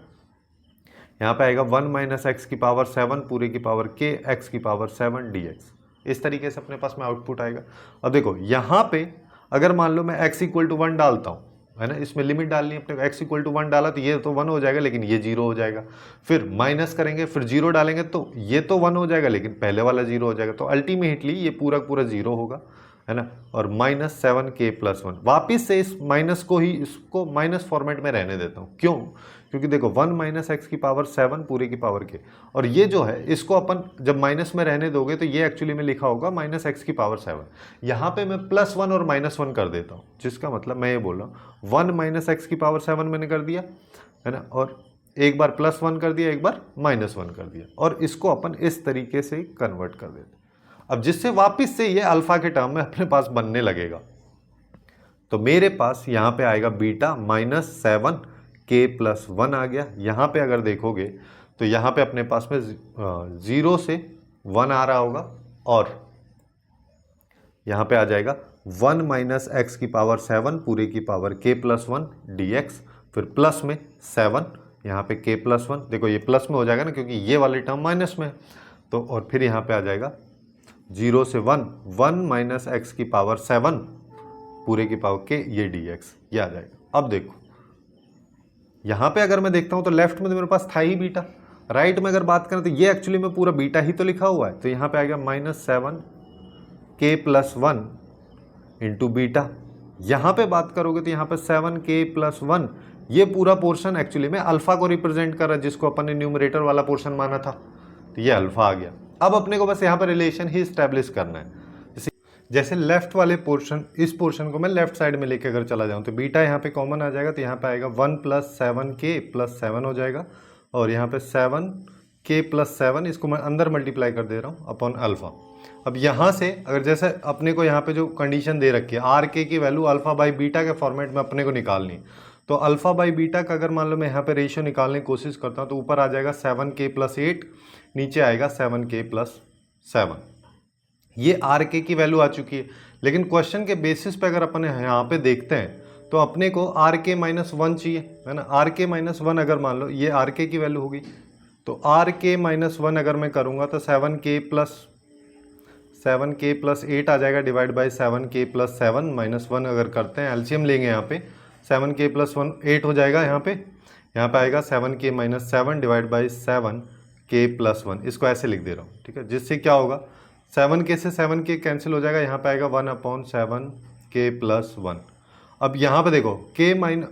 [SPEAKER 1] यहाँ पे आएगा 1 माइनस एक्स की पावर 7 पूरे की पावर k x की पावर 7 dx। इस तरीके से अपने पास में आउटपुट आएगा। अब देखो यहाँ पे अगर मान लो मैं x इक्वल टू 1 डालता हूँ, है ना, इसमें लिमिट डालनी है अपने को, x इक्वल टू 1 डाला तो ये तो 1 हो जाएगा लेकिन ये 0 हो जाएगा, फिर माइनस करेंगे फिर 0 डालेंगे तो ये तो 1 हो जाएगा लेकिन पहले वाला 0 हो जाएगा, तो अल्टीमेटली ये पूरा पूरा 0 होगा, है ना। और माइनस 7k प्लस 1 वापिस से इस माइनस को ही इसको माइनस फॉर्मेट में रहने देता हूँ। क्यों? क्योंकि देखो 1 माइनस एक्स की पावर 7 पूरे की पावर k, और ये जो है इसको अपन जब माइनस में रहने दोगे तो ये एक्चुअली में लिखा होगा माइनस एक्स की पावर 7। यहाँ पे मैं प्लस 1 और माइनस 1 कर देता हूँ, जिसका मतलब मैं ये बोल रहा हूँ 1 माइनस एक्स की पावर 7 मैंने कर दिया, है ना, और एक बार प्लस 1 कर दिया, एक बार माइनस 1 कर दिया, और इसको अपन इस तरीके से कन्वर्ट कर देते। अब जिससे वापिस से ये अल्फा के टर्म में अपने पास बनने लगेगा, तो मेरे पास यहाँ पे आएगा बीटा माइनस 7k प्लस 1 आ गया। यहाँ पे अगर देखोगे तो यहाँ पे अपने पास में 0 से 1 आ रहा होगा, और यहाँ पे आ जाएगा 1 माइनस एक्स की पावर 7 पूरे की पावर k प्लस 1 dx, फिर प्लस में 7, यहाँ पे k प्लस 1, देखो ये प्लस में हो जाएगा ना क्योंकि ये वाले टर्म माइनस में है, तो और फिर यहाँ पे आ जाएगा 0 से 1 माइनस एक्स की पावर 7 पूरे की पावर k ये dx, ये आ जाएगा। अब देखो यहाँ पे अगर मैं देखता हूँ तो लेफ्ट में तो मेरे पास था ही बीटा, राइट में अगर बात करें तो ये एक्चुअली में पूरा बीटा ही तो लिखा हुआ है, तो यहाँ पे आएगा minus 7k plus 1 into beta. यहाँ पे बात करोगे तो यहाँ पे 7k प्लस 1, ये पूरा पोर्शन एक्चुअली में अल्फा को रिप्रेजेंट कर रहा है, जिसको अपन ने न्यूमरेटर वाला पोर्शन माना था, तो ये अल्फा आ गया। अब अपने को बस यहाँ पे रिलेशन ही स्टैब्लिश करना है। जैसे लेफ्ट वाले पोर्शन, इस पोर्शन को मैं लेफ्ट साइड में लेके अगर चला जाऊँ तो बीटा यहाँ पे कॉमन आ जाएगा, तो यहाँ पे आएगा 1 प्लस 7k प्लस 7 हो जाएगा, और यहाँ पे 7k प्लस 7 इसको मैं अंदर मल्टीप्लाई कर दे रहा हूँ अपॉन अल्फा। अब यहाँ से अगर जैसे अपने को यहाँ पे जो कंडीशन दे रखी है आर के की वैल्यू अल्फा बाई बीटा के फॉर्मेट में अपने को निकालनी, तो अल्फा बाई बीटा का अगर मान लो मैं यहाँ पे रेशियो निकालने की कोशिश करता हूँ तो ऊपर आ जाएगा 7k प्लस 8, नीचे आएगा 7k प्लस 7। ये आर के की वैल्यू आ चुकी है, लेकिन क्वेश्चन के बेसिस पे अगर अपन यहाँ पे देखते हैं तो अपने को आर के माइनस 1 चाहिए, है ना। आर के माइनस 1 अगर मान लो ये आर के की वैल्यू होगी, तो आर के माइनस 1 अगर मैं करूँगा तो 7k प्लस 8 आ जाएगा divide by 7k plus 7 minus 1 अगर करते हैं एलसीएम लेंगे यहाँ पे 7k प्लस 1 8 हो जाएगा, यहाँ पे आएगा 7k minus 7 divide by 7k plus 1, इसको ऐसे लिख दे रहा हूँ, ठीक है, जिससे क्या होगा 7k से 7k कैंसिल हो जाएगा, यहाँ पे आएगा 1/7k प्लस 1। अब यहाँ पे देखो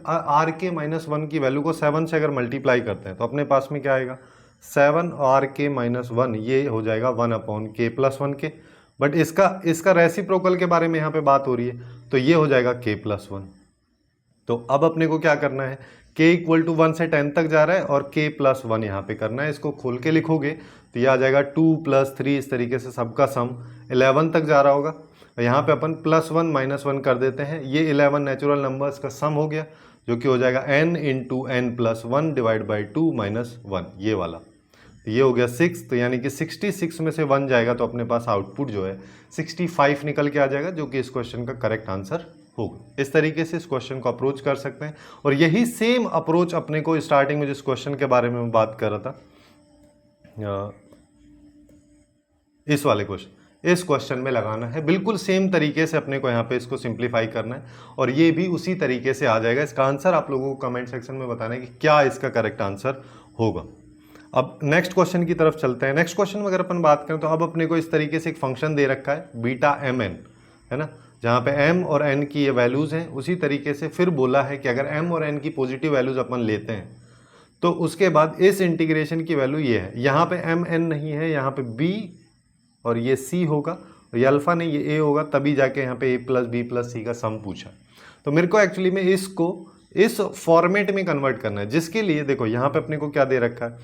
[SPEAKER 1] आर के माइनस 1 की वैल्यू को 7 से अगर मल्टीप्लाई करते हैं तो अपने पास में क्या आएगा 7 आर के माइनस 1, ये हो जाएगा 1/k प्लस 1k, बट इसका रेसिप्रोकल के बारे में यहाँ पे बात हो रही है, तो ये हो जाएगा k प्लस 1। तो अब अपने को क्या करना है, k इक्वल टू 1 से 10 तक जा रहा है और k प्लस 1 यहाँ पे करना है। इसको खोल के लिखोगे तो ये आ जाएगा 2 प्लस 3, इस तरीके से सबका सम 11 तक जा रहा होगा। यहाँ पे अपन प्लस 1 माइनस 1 कर देते हैं, ये 11 नेचुरल नंबर्स का सम हो गया, जो कि हो जाएगा n into n plus 1 divide by 2 minus 1, ये वाला, ये हो गया 6। तो यानी कि 66 में से 1 जाएगा तो अपने पास आउटपुट जो है 65 निकल के आ जाएगा, जो कि इस क्वेश्चन का करेक्ट आंसर होगा। इस तरीके से इस क्वेश्चन को अप्रोच कर सकते हैं, और यही सेम अप्रोच अपने को स्टार्टिंग में जिस क्वेश्चन के बारे में मैं बात कर रहा था, इस वाले इस क्वेश्चन में लगाना है। बिल्कुल सेम तरीके से अपने को यहाँ पे इसको सिंप्लीफाई करना है, और ये भी उसी तरीके से आ जाएगा। इसका आंसर आप लोगों को कमेंट सेक्शन में बताना है कि क्या इसका करेक्ट आंसर होगा। अब नेक्स्ट क्वेश्चन की तरफ चलते हैं। नेक्स्ट क्वेश्चन में अगर अपन बात करें तो अब अपने को इस तरीके से एक फंक्शन दे रखा है बीटा एम एन, है ना, जहाँ पे m और n की ये वैल्यूज़ हैं। उसी तरीके से फिर बोला है कि अगर m और n की पॉजिटिव वैल्यूज़ अपन लेते हैं तो उसके बाद इस इंटीग्रेशन की वैल्यू ये है, यहाँ पे m n नहीं है, यहाँ पे b और ये c होगा, और ये अल्फा नहीं ये a होगा, तभी जाके यहाँ पे a प्लस बी प्लस सी का सम पूछा। तो मेरे को एक्चुअली में इसको इस फॉर्मेट में कन्वर्ट करना है, जिसके लिए देखो यहाँ पे अपने को क्या दे रखा है,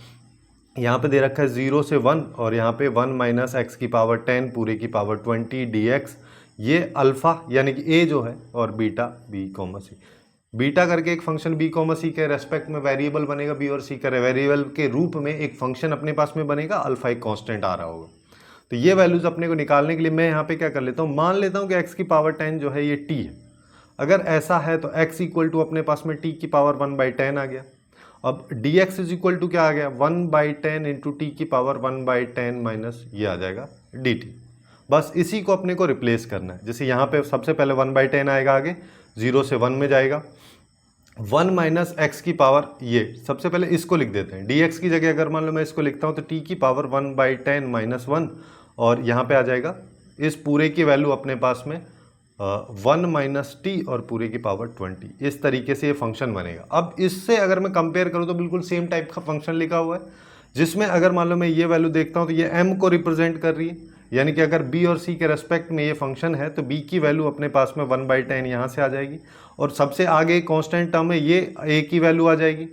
[SPEAKER 1] यहाँ पे दे रखा है 0 से 1 और यहाँ पे 1 माइनस एक्स की पावर 10 पूरे की पावर 20 dx। ये अल्फ़ा यानी कि a जो है और बीटा b, c बीटा करके एक फंक्शन बी कॉमा सी के रेस्पेक्ट में वेरिएबल बनेगा, बी और सी का वेरिएबल के रूप में एक फंक्शन अपने पास में बनेगा, अल्फा एक कांस्टेंट आ रहा होगा। तो ये वैल्यूज अपने को निकालने के लिए मैं यहाँ पे क्या कर लेता हूँ, मान लेता हूँ कि x की पावर 10 जो है ये t है। अगर ऐसा है तो x इक्वल टू अपने पास में t की पावर 1/10 आ गया। अब dx इज इक्वल टू क्या आ गया, 1/10 इंटू टी की पावर 1/10 माइनस ये आ जाएगा dt। बस इसी को अपने को रिप्लेस करना है। जैसे यहाँ पे सबसे पहले 1/10 आएगा, आगे 0 से 1 में जाएगा, 1 माइनस एक्स की पावर, ये सबसे पहले इसको लिख देते हैं। dx की जगह अगर मान लो मैं इसको लिखता हूँ तो t की पावर 1/10 माइनस 1, और यहाँ पे आ जाएगा इस पूरे की वैल्यू अपने पास में 1 माइनस टी और पूरे की पावर 20। इस तरीके से ये फंक्शन बनेगा। अब इससे अगर मैं कंपेयर करूँ तो बिल्कुल सेम टाइप का फंक्शन लिखा हुआ है, जिसमें अगर मान लो मैं ये वैल्यू देखता हूँ तो ये m को रिप्रेजेंट कर रही है, यानी कि अगर b और c के रेस्पेक्ट में ये फंक्शन है तो b की वैल्यू अपने पास में 1/10 यहाँ से आ जाएगी, और सबसे आगे कांस्टेंट टर्म है ये a की वैल्यू आ जाएगी।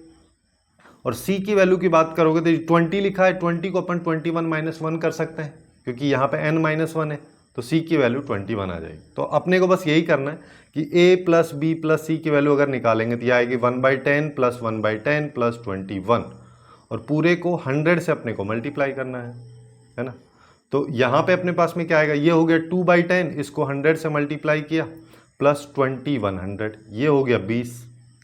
[SPEAKER 1] और c की वैल्यू की बात करोगे तो 20 लिखा है, 20 को अपन 21 माइनस 1 कर सकते हैं क्योंकि यहाँ पे n माइनस 1 है, तो c की वैल्यू 21 आ जाएगी। तो अपने को बस यही करना है कि a plus b plus c की वैल्यू अगर निकालेंगे तो यह आएगी 1/10 प्लस 1/10 प्लस 21, और पूरे को 100 से अपने को मल्टीप्लाई करना है ना। तो यहाँ पे अपने पास में क्या आएगा, ये हो गया 2/10, इसको 100 से मल्टीप्लाई किया प्लस 2100, ये हो गया 20,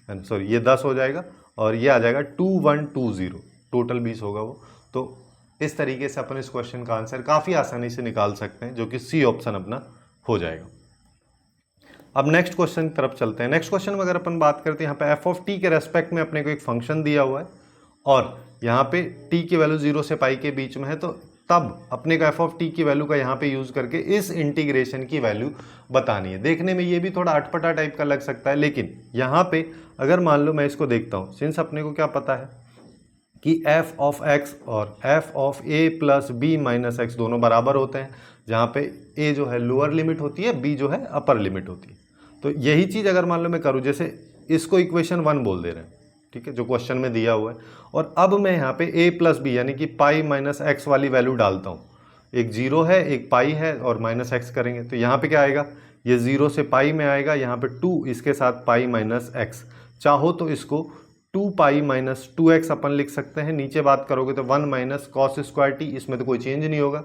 [SPEAKER 1] सॉरी ये 10 हो जाएगा, और ये आ जाएगा 2120, टोटल 20 होगा वो। तो इस तरीके से अपन इस क्वेश्चन का आंसर काफ़ी आसानी से निकाल सकते हैं, जो कि सी ऑप्शन अपना हो जाएगा। अब नेक्स्ट क्वेश्चन की तरफ चलते हैं। नेक्स्ट क्वेश्चन में अगर अपन बात करते हैं, यहाँ पे एफ ऑफ टी के रेस्पेक्ट में अपने को एक फंक्शन दिया हुआ है, और यहाँ पे टी की वैल्यू 0 से पाई के बीच में है, तो तब अपने को एफ ऑफ टी की वैल्यू का यहाँ पे यूज करके इस इंटीग्रेशन की वैल्यू बतानी है। देखने में ये भी थोड़ा अटपटा टाइप का लग सकता है, लेकिन यहाँ पे अगर मान लो मैं इसको देखता हूँ, सिंस अपने को क्या पता है कि f ऑफ x और f of a plus b minus x दोनों बराबर होते हैं, जहाँ पे a जो है लोअर लिमिट होती है, b जो है अपर लिमिट होती है। तो यही चीज़ अगर मान लो मैं करूँ, जैसे इसको इक्वेशन 1 बोल दे रहे हैं, ठीक है, जो क्वेश्चन में दिया हुआ है, और अब मैं यहाँ पे a प्लस बी यानी कि पाई माइनस एक्स वाली वैल्यू डालता हूँ। एक 0 है, एक पाई है, और माइनस एक्स करेंगे तो यहाँ पे क्या आएगा, ये 0 से पाई में आएगा, यहाँ पे 2 इसके साथ पाई माइनस एक्स। चाहो तो इसको 2 पाई माइनस 2x अपन लिख सकते हैं। नीचे बात करोगे तो 1 माइनस कॉस स्क्वायर टी, इसमें तो कोई चेंज नहीं होगा।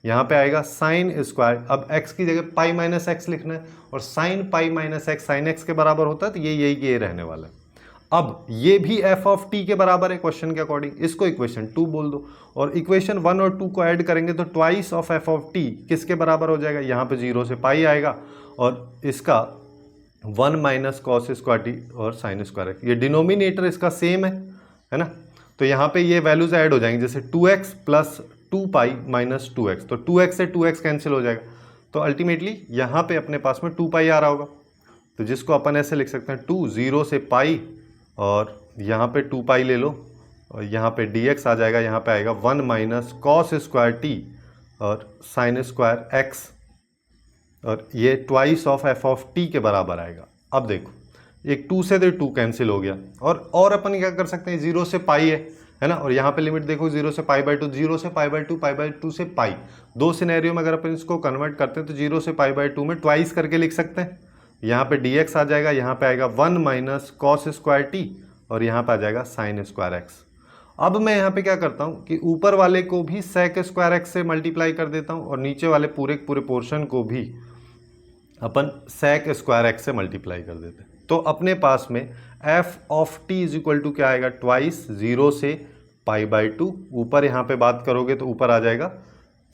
[SPEAKER 1] यहाँ पे आएगा साइन स्क्वायर, अब x की जगह पाई माइनस एक्स लिखना है, और sine pi minus x sine x के बराबर होता है, तो ये रहने वाला है। अब ये भी f ऑफ t के बराबर है क्वेश्चन के अकॉर्डिंग, इसको इक्वेशन 2 बोल दो, और इक्वेशन 1 और 2 को ऐड करेंगे तो twice of f of t किसके बराबर हो जाएगा, यहाँ पे 0 से पाई आएगा, और इसका 1 माइनस कॉस स्क्वायर टी और साइन स्क्वायर एक्स, ये डिनोमिनेटर इसका सेम है ना। तो यहाँ पे ये वैल्यूज ऐड हो जाएंगे, जैसे 2x plus 2 pi minus 2x, तो 2x से 2x कैंसिल हो जाएगा, तो अल्टीमेटली यहाँ पे अपने पास में 2 पाई आ रहा होगा, तो जिसको अपन ऐसे लिख सकते हैं 2 0 से पाई, और यहाँ पे 2 पाई ले लो, और यहाँ पे dx आ जाएगा, यहाँ पे आएगा 1 माइनस कॉस स्क्वायर टी और साइन स्क्वायर एक्स, और ये twice of F of T के बराबर आएगा। अब देखो एक 2 से 2 कैंसिल हो गया, और अपन क्या कर सकते हैं, 0 से पाई है ना, और यहाँ पे लिमिट देखो 0 से पाई/2, 0 से पाई/2, पाई/2 से पाई, दो सिनेरियो में अगर अपन इसको कन्वर्ट करते हैं तो 0 से पाई/2 में ट्वाइस करके लिख सकते हैं। यहाँ पे dx आ जाएगा, यहाँ पे आएगा 1 माइनस कॉस स्क्वायर टी, और यहाँ पे आ जाएगा साइन स्क्वायर एक्स। अब मैं यहाँ पे क्या करता हूँ कि ऊपर वाले को भी सेक स्क्वायर एक्स से मल्टीप्लाई कर देता हूँ, और नीचे वाले पूरे पोर्शन को भी अपन सेक स्क्वायर एक्स से मल्टीप्लाई कर देते हैं। तो अपने पास में f of t is equal to क्या आएगा, ट्वाइस 0 से पाई/2, ऊपर यहाँ पे बात करोगे तो ऊपर आ जाएगा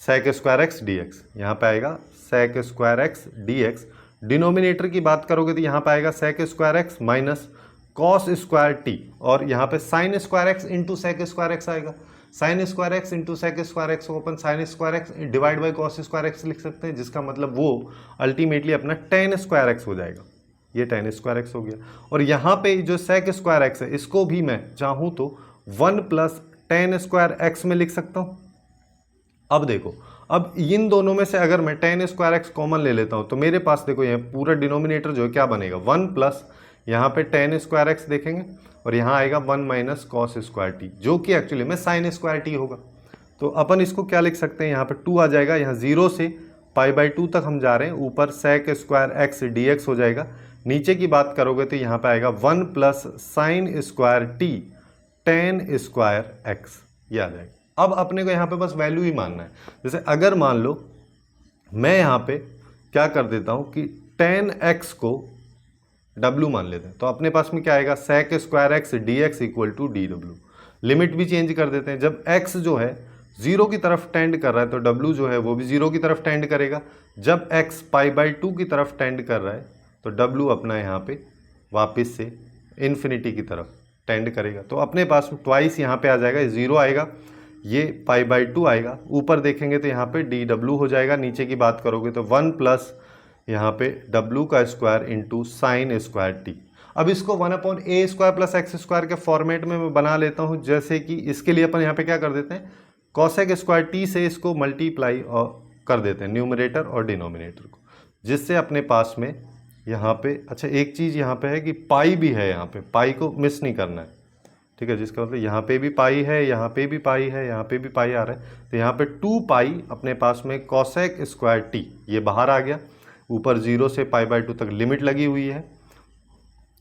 [SPEAKER 1] सेक स्क्वायर एक्स dx, यहाँ पे आएगा sec square x dx। Denominator की बात करोगे तो यहाँ पे आएगा sec square x minus cos square t, और यहाँ पे sine square x into sec square x आएगा। Sine square x into sec square x को अपन sine square x divide by cos square x लिख सकते हैं, जिसका मतलब वो अल्टीमेटली अपना टेन स्क्वायर एक्स हो जाएगा। ये टेन स्क्वायर एक्स हो गया, और यहाँ पे जो सेक स्क्वायर एक्स है इसको भी मैं चाहूँ तो 1 प्लस टेन स्क्वायर एक्स में लिख सकता हूँ। अब देखो, अब इन दोनों में से अगर मैं टेन स्क्वायर एक्स कॉमन ले लेता हूँ तो मेरे पास देखो ये पूरा डिनोमिनेटर जो है क्या बनेगा, 1 प्लस यहाँ पे टेन स्क्वायर एक्स देखेंगे, और यहाँ आएगा 1 माइनस कॉस स्क्वायर टी, जो कि एक्चुअली में साइन स्क्वायर टी होगा। तो अपन इसको क्या लिख सकते हैं, यहाँ पे 2 आ जाएगा, यहाँ 0 से पाई/2 तक हम जा रहे हैं, ऊपर सेक स्क्वायर एक्स dx हो जाएगा, नीचे की बात करोगे तो यहाँ पे आएगा 1 plus sine square T ten square x, ये आ जाएगा। अब अपने को यहाँ पे बस वैल्यू ही मानना है। जैसे अगर मान लो मैं यहाँ पे क्या कर देता हूँ कि टेन एक्स को W मान लेते हैं, तो अपने पास में क्या आएगा, sec square x d x equal to d डब्ल्यू। लिमिट भी चेंज कर देते हैं, जब x जो है जीरो की तरफ टेंड कर रहा है तो W जो है वो भी जीरो की तरफ टेंड करेगा। जब x π/2 की तरफ टेंड कर रहा है तो W अपना यहाँ पे वापस से इन्फिनिटी की तरफ टेंड करेगा। तो अपने पास ट्वाइस यहाँ पे आ जाएगा, जीरो आएगा, ये π/2 आएगा। ऊपर देखेंगे तो यहाँ पे dw हो जाएगा। नीचे की बात करोगे तो 1 प्लस यहाँ पे w का square into sine square T. अब इसको 1/a square plus x square के फॉर्मेट में मैं बना लेता हूँ। जैसे कि इसके लिए अपन यहाँ पे क्या कर देते हैं, कॉसेक स्क्वायर टी से इसको मल्टीप्लाई और कर देते हैं न्यूमरेटर और डिनोमिनेटर को, जिससे अपने पास में यहाँ पे अच्छा एक चीज़ यहाँ पे है कि पाई भी है, यहाँ पे पाई को मिस नहीं करना है, ठीक है। जिसका मतलब यहाँ पे भी पाई है, यहाँ पे भी पाई है, यहाँ पे भी पाई आ रहा है। तो यहाँ पे 2 पाई अपने पास में कॉसेक स्क्वायर टी, ये बाहर आ गया। ऊपर 0 से π/2 तक लिमिट लगी हुई है।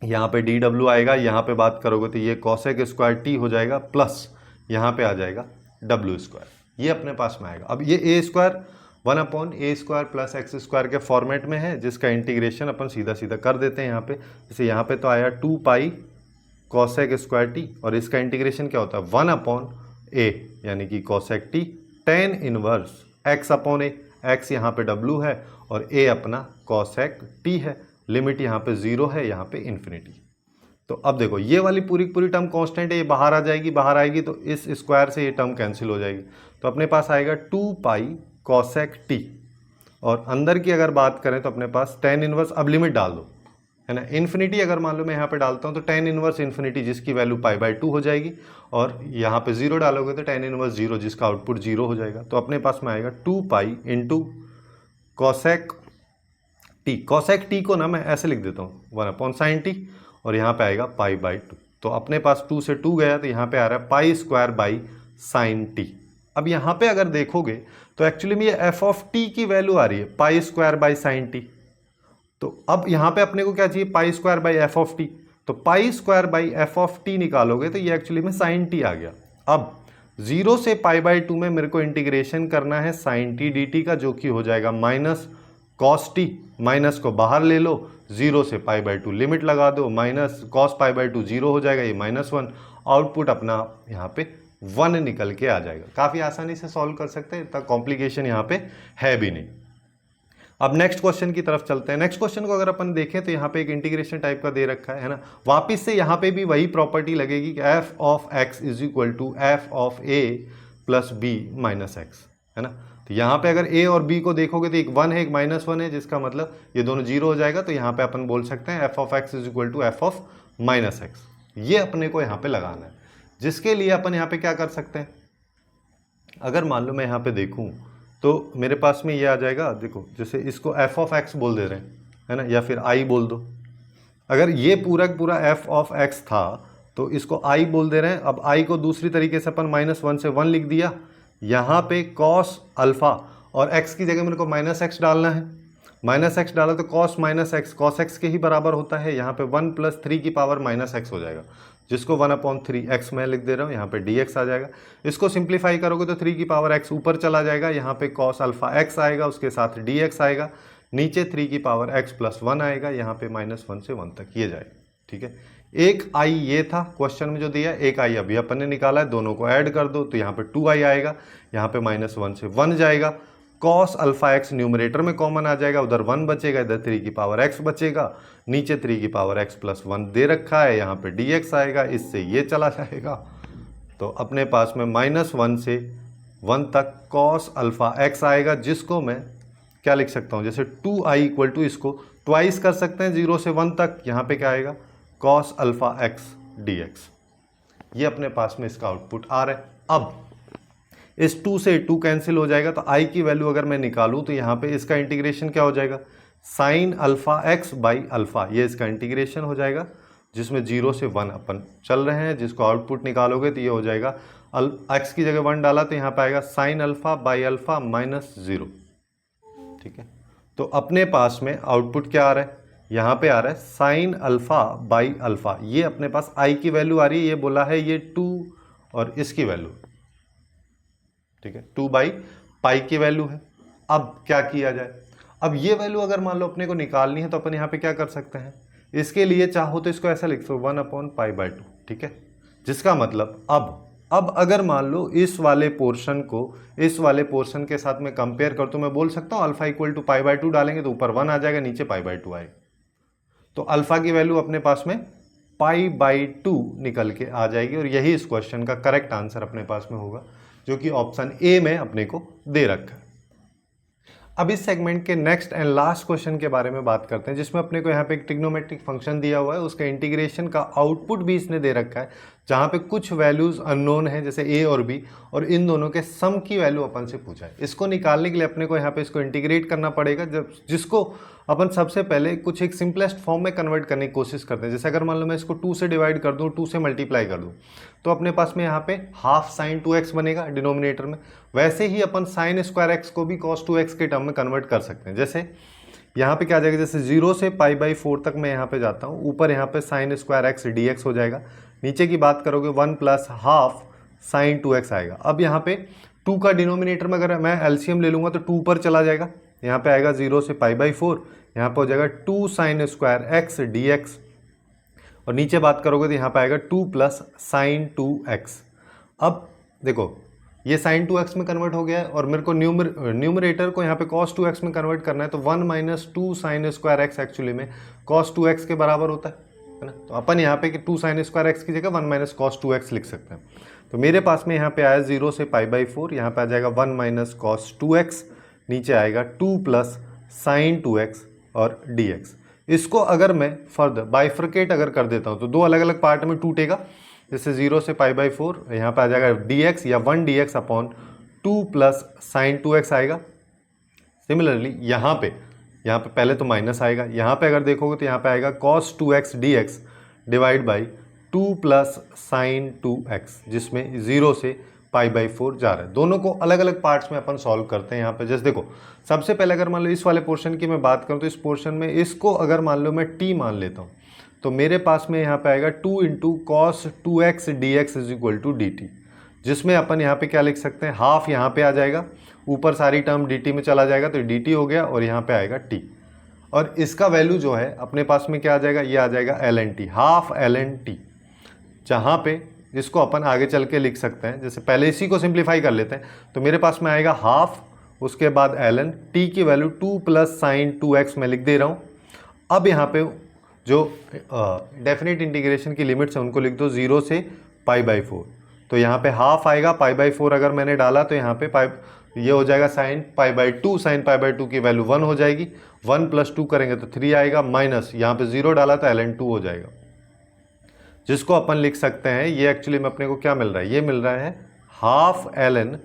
[SPEAKER 1] यहाँ पे dw आएगा, यहाँ पे बात करोगे तो ये कॉसेक स्क्वायर टी हो जाएगा, प्लस यहाँ पे आ जाएगा w स्क्वायर, ये अपने पास में आएगा। अब ये a square 1/a square plus x square के फॉर्मेट में है, जिसका इंटीग्रेशन अपन सीधा सीधा कर देते हैं यहाँ पे। जैसे यहाँ पे तो आया 2 पाई कॉसेक स्क्वायर टी, और इसका इंटीग्रेशन क्या होता है 1/a, यानी कि cosec T tan inverse x/a। x यहाँ पे w है और a अपना कॉसेक t है। लिमिट यहाँ पे 0 है, यहाँ पे इन्फिनिटी। तो अब देखो ये वाली पूरी पूरी टर्म कांस्टेंट है, ये बाहर आ जाएगी, बाहर आएगी तो इस स्क्वायर से ये टर्म कैंसिल हो जाएगी। तो अपने पास आएगा 2 पाई कॉसेक टी, और अंदर की अगर बात करें तो अपने पास टेन इनवर्स, अब लिमिट डाल दो, है ना। इन्फिनिटी अगर मान लो मैं यहाँ पे डालता हूँ तो टेन इनवर्स इन्फिनिटी, जिसकी वैल्यू π/2 हो जाएगी, और यहाँ पे 0 डालोगे तो टेन इनवर्स 0, जिसका आउटपुट 0 हो जाएगा। तो अपने पास में आएगा 2 pi into cosec T. Cosec T को ना मैं ऐसे लिख देता हूँ 1/sin टी, और यहाँ पे आएगा π/2। तो अपने पास 2 से 2 गया तो यहाँ पे आ रहा है pi square by sine t. अब यहाँ पे अगर देखोगे तो एक्चुअली में ये एफ ऑफ टी की वैल्यू आ रही है pi square by sine t. तो अब यहाँ पे अपने को क्या चाहिए, pi square by f of t. तो pi square by f of t निकालोगे तो ये एक्चुअली में साइन टी आ गया। अब 0 से π/2 में मेरे को इंटीग्रेशन करना है साइन टी डी टी का, जो कि हो जाएगा माइनस कॉस टी। माइनस को बाहर ले लो, 0 से π/2 लिमिट लगा दो, माइनस कॉस π/2 0 हो जाएगा, ये -1। आउटपुट अपना यहाँ पे 1 निकल के आ जाएगा। काफ़ी आसानी से सॉल्व कर सकते हैं, इतना कॉम्प्लिकेशन यहाँ पे है भी नहीं। अब नेक्स्ट क्वेश्चन की तरफ चलते हैं। नेक्स्ट क्वेश्चन को अगर अपन देखें तो यहाँ पे एक इंटीग्रेशन टाइप का दे रखा है ना। वापिस से यहाँ पे भी वही प्रॉपर्टी लगेगी कि f of x is equal to f of a plus b minus x, है ना। तो यहाँ पे अगर a और b को देखोगे तो एक 1 है, एक -1 है, जिसका मतलब ये दोनों 0 हो जाएगा। तो यहाँ पे अपन बोल सकते हैं f of x is equal to f of minus x. ये अपने को यहाँ पे लगाना है, जिसके लिए अपन यहाँ पे क्या कर सकते हैं, अगर मान लो मैं यहाँ पे देखूँ तो मेरे पास में ये आ जाएगा। देखो जैसे इसको एफ ऑफ एक्स बोल दे रहे हैं, है ना, या फिर आई बोल दो। अगर ये पूरा पूरा एफ ऑफ एक्स था तो इसको आई बोल दे रहे हैं। अब आई को दूसरी तरीके से अपन -1 से 1 लिख दिया। यहाँ पे कॉस अल्फा, और x की जगह मेरे को -x डालना है। -x डाला तो कॉस -x कॉस x के ही बराबर होता है। यहाँ पे 1 + 3 की पावर -x हो जाएगा, जिसको 1/3 x मैं लिख दे रहा हूँ। यहाँ पे dx आ जाएगा। इसको सिंप्लीफाई करोगे तो 3 की पावर x ऊपर चला जाएगा। यहाँ पे कॉस अल्फा x आएगा, उसके साथ dx आएगा, नीचे 3 की पावर x + 1 आएगा। यहाँ पे -1 से 1 तक ये जाएगा, ठीक है। एक आई ये था क्वेश्चन में जो दिया, एक आई अभी अपन ने निकाला है, दोनों को ऐड कर दो तो यहाँ पे 2i आएगा। यहाँ पे -1 से 1 जाएगा। कॉस अल्फा एक्स न्यूमरेटर में कॉमन आ जाएगा, उधर 1 बचेगा, इधर 3 की पावर x बचेगा, नीचे 3 की पावर x + 1 दे रखा है। यहाँ पे dx आएगा, इससे ये चला जाएगा। तो अपने पास में -1 से 1 तक कॉस अल्फा एक्स आएगा, जिसको मैं क्या लिख सकता हूँ, जैसे 2i इक्वल टू इसको ट्वाइस कर सकते हैं 0 से 1 तक। यहाँ पे क्या आएगा, कॉस अल्फा एक्स dx। ये अपने पास में इसका आउटपुट आ रहा है। अब इस 2 से 2 कैंसिल हो जाएगा, तो i की वैल्यू अगर मैं निकालूं तो यहाँ पे इसका इंटीग्रेशन क्या हो जाएगा, sine alpha x by alpha, ये इसका इंटीग्रेशन हो जाएगा, जिसमें 0 से 1 अपन चल रहे हैं। जिसको आउटपुट निकालोगे तो ये हो जाएगा, x की जगह 1 डाला तो यहाँ पे आएगा साइन अल्फा बाई अल्फा -0, ठीक है। तो अपने पास में आउटपुट क्या आ रहा है, यहाँ पे आ रहा है साइन अल्फा बाई अल्फा, ये अपने पास आई की वैल्यू आ रही है, ये बोला है ये 2 और इसकी वैल्यू, ठीक है 2 बाई पाई की वैल्यू है। अब क्या किया जाए, अब ये वैल्यू अगर मान लो अपने को निकालनी है तो अपन यहाँ पे क्या कर सकते हैं, इसके लिए चाहो तो इसको ऐसा लिख दो 1/π/2, ठीक है। जिसका मतलब अब अगर मान लो इस वाले पोर्शन को इस वाले पोर्शन के साथ में कंपेयर कर तो मैं बोल सकता हूँ अल्फा इक्वल टू π/2 डालेंगे तो ऊपर 1 आ जाएगा, नीचे π/2 आएगा, तो अल्फा की वैल्यू अपने पास में π/2 निकल के आ जाएगी और यही इस क्वेश्चन का करेक्ट आंसर अपने पास में होगा, जो कि ऑप्शन ए में अपने को दे रखा है। अब इस सेगमेंट के नेक्स्ट एंड लास्ट क्वेश्चन के बारे में बात करते हैं, जिसमें अपने को यहाँ पे एक ट्रिग्नोमेट्रिक फंक्शन दिया हुआ है, उसका इंटीग्रेशन का आउटपुट भी इसने दे रखा है, जहाँ पे कुछ वैल्यूज अननोन है जैसे ए और बी, और इन दोनों के सम की वैल्यू अपन से पूछा है। इसको निकालने के लिए अपने को यहाँ पे इसको इंटीग्रेट करना पड़ेगा, जब जिसको अपन सबसे पहले कुछ एक सिंपलेस्ट फॉर्म में कन्वर्ट करने की कोशिश करते हैं। जैसे अगर मान लो मैं इसको 2 से डिवाइड कर दूँ, 2 से मल्टीप्लाई कर दूँ, तो अपने पास में यहाँ पे हाफ साइन 2x बनेगा डिनोमिनेटर में। वैसे ही अपन साइन स्क्वायर एक्स को भी cos 2x के टर्म में कन्वर्ट कर सकते हैं। जैसे यहाँ पे क्या आ जाएगा, जैसे 0 से π/4 तक मैं यहाँ पे जाता हूँ, ऊपर यहाँ पे साइन स्क्वायर एक्स dx हो जाएगा, नीचे की बात करोगे 1 + हाफ साइन 2x आएगा। अब यहाँ पे 2 का डिनोमिनेटर में अगर मैं एलसीएम ले लूँगा तो 2 पर चला जाएगा, यहाँ पे आएगा 0 से π/4, यहाँ पे हो जाएगा 2 साइन स्क्वायर एक्स dx, और नीचे बात करोगे तो यहाँ पे आएगा 2 + साइन 2x। अब देखो ये साइन 2x में कन्वर्ट हो गया है और मेरे को न्यूमरेटर को यहाँ पे cos 2x में कन्वर्ट करना है, तो 1 - 2 साइन स्क्वायर एक्स एक्चुअली में cos 2x के बराबर होता है ना। तो अपन यहाँ पे कि 2 साइन स्क्वायर एक्स की जगह 1 - cos 2x लिख सकते हैं। तो मेरे पास में यहाँ पे आया 0 से π/4, यहाँ पे आ जाएगा 1 - cos 2x, नीचे आएगा 2 + साइन 2x और dx। इसको अगर मैं फर्दर बाइफ्रकेट अगर कर देता हूँ तो दो अलग अलग पार्ट में टूटेगा, जैसे 0 से π/4 यहाँ पे आ जाएगा dx या 1 dx अपॉन 2 + साइन 2x आएगा। सिमिलरली यहाँ पे पहले तो माइनस आएगा, यहाँ पे अगर देखोगे तो यहाँ पे आएगा cos 2x dx divide by 2 + sine 2x, जिसमें 0 से π/4 जा रहा है। दोनों को अलग अलग पार्ट्स में अपन सॉल्व करते हैं। यहाँ पे जैसे देखो सबसे पहले अगर मान लो इस वाले पोर्शन की मैं बात करूँ तो इस पोर्शन में इसको अगर मान लो मैं t मान लेता हूँ, तो मेरे पास में यहाँ पे आएगा 2 × cos 2x dx = dt, जिसमें अपन यहाँ पे क्या लिख सकते हैं, हाफ यहाँ पे आ जाएगा, ऊपर सारी टर्म dt में चला जाएगा तो dt हो गया, और यहाँ पे आएगा t, और इसका वैल्यू जो है अपने पास में क्या आ जाएगा, ये आ जाएगा ln t, half ln t, जहाँ पे इसको अपन आगे चल के लिख सकते हैं। जैसे पहले इसी को सिंप्लीफाई कर लेते हैं, तो मेरे पास में आएगा हाफ, उसके बाद ln t की वैल्यू 2 + साइन 2x मैं लिख दे रहा हूँ। अब यहाँ पे जो डेफिनेट इंटीग्रेशन की लिमिट्स है उनको लिख दो 0 से π/4, तो यहाँ पे हाफ आएगा, π/4 अगर मैंने डाला तो यहाँ पे ये हो जाएगा साइन π/2, साइन π/2 की वैल्यू 1 हो जाएगी, 1 + 2 करेंगे तो 3 आएगा, माइनस यहाँ पे 0 डाला तो ln 2 हो जाएगा, जिसको अपन लिख सकते हैं, ये एक्चुअली में अपने को क्या मिल रहा है, ये मिल रहा है हाफ ln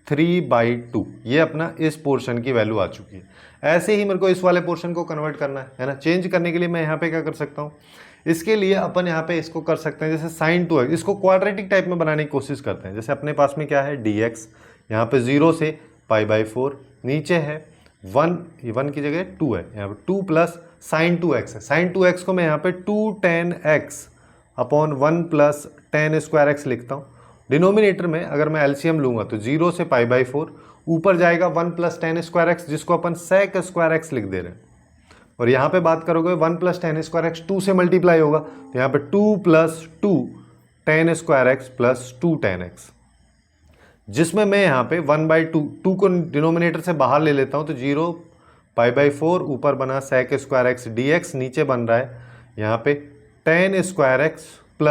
[SPEAKER 1] 3/2, ये अपना इस पोर्शन की वैल्यू आ चुकी है। ऐसे ही मेरे को इस वाले पोर्शन को कन्वर्ट करना है ना। चेंज करने के लिए मैं यहाँ पे क्या कर सकता हूँ, इसके लिए अपन यहाँ पे इसको कर सकते हैं, जैसे साइन 2x, इसको क्वाड्रेटिक टाइप में बनाने की कोशिश करते हैं। जैसे अपने पास में क्या है dx, यहाँ पे 0 से π/4, नीचे है 1 की जगह 2 है, यहाँ पे 2 + साइन 2x है। साइन 2x को मैं यहाँ पे 2 tan x upon 1 + tan square x लिखता हूँ। डिनोमिनेटर में अगर मैं एलसीएम लूँगा तो 0 से π/4, ऊपर जाएगा 1 + tan स्क्वायर एक्स, जिसको अपन sec स्क्वायर एक्स लिख दे रहे हैं, और यहाँ पे बात करोगे 1 + tan स्क्वायर एक्स 2 से मल्टीप्लाई होगा, तो यहाँ पे 2 + 2 tan square x + 2 tan x, जिसमें मैं यहाँ पे 1/2 को डिनोमिनेटर से बाहर ले लेता हूँ, तो 0 π/4, ऊपर बना sec स्क्वायर एक्स dx, नीचे बन रहा है यहाँ पे tan square x +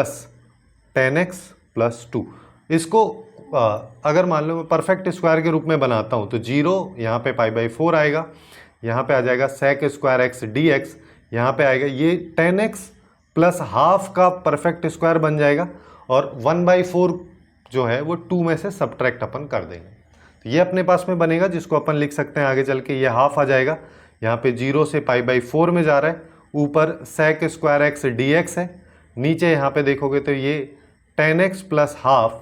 [SPEAKER 1] tan x + 2। इसको अगर मान लो मैं परफेक्ट स्क्वायर के रूप में बनाता हूँ तो 0 यहाँ पे π/4 आएगा, यहाँ पे आ जाएगा sec स्क्वायर एक्स dx, यहाँ पे आएगा ये tan x + हाफ का परफेक्ट स्क्वायर बन जाएगा, और 1/4 जो है वो 2 में से सब्ट्रैक्ट अपन कर देंगे, तो ये अपने पास में बनेगा, जिसको अपन लिख सकते हैं आगे चल के ये हाफ आ जाएगा, यहाँ पे 0 से π/4 में जा रहा है, ऊपर sec स्क्वायर एक्स dx है, नीचे यहाँ पे देखोगे तो ये tan x + हाफ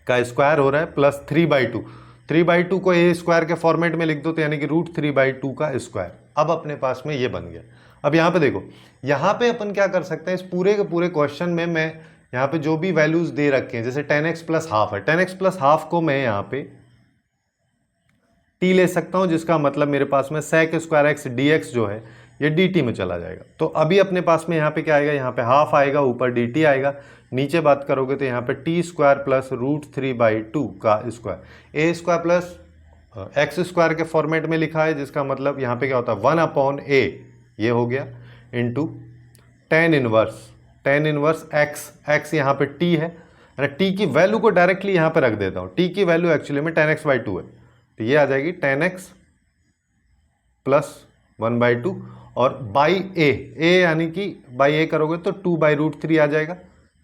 [SPEAKER 1] का स्क्वायर हो रहा है प्लस 3/2, 3/2 को ए स्क्वायर के फॉर्मेट में लिख दो, तो यानी कि √3/2 का स्क्वायर। अब अपने पास में ये बन गया। अब यहाँ पे देखो, यहाँ पे अपन क्या कर सकते हैं, इस पूरे के पूरे क्वेश्चन में मैं यहाँ पे जो भी वैल्यूज दे रखे हैं, जैसे 10x प्लस हाफ है, 10x प्लस हाफ को मैं यहाँ पे t ले सकता हूँ, जिसका मतलब मेरे पास में sec स्क्वायर x dx जो है ये dt में चला जाएगा। तो अभी अपने पास में यहाँ पे क्या आएगा, यहाँ पे हाफ आएगा, ऊपर dt आएगा, नीचे बात करोगे तो यहाँ पे टी स्क्वायर प्लस √3/2 का स्क्वायर, ए स्क्वायर प्लस एक्स स्क्वायर के फॉर्मेट में लिखा है, जिसका मतलब यहाँ पे क्या होता है 1/a, ये हो गया, इंटू टेन इनवर्स x यहाँ पे t है, t की वैल्यू को डायरेक्टली यहाँ पे रख देता हूँ, t की वैल्यू एक्चुअली में 10x/2 है, तो ये आ जाएगी 10x प्लस 1/2 और बाई ए यानी कि बाई ए करोगे तो 2/√3 आ जाएगा।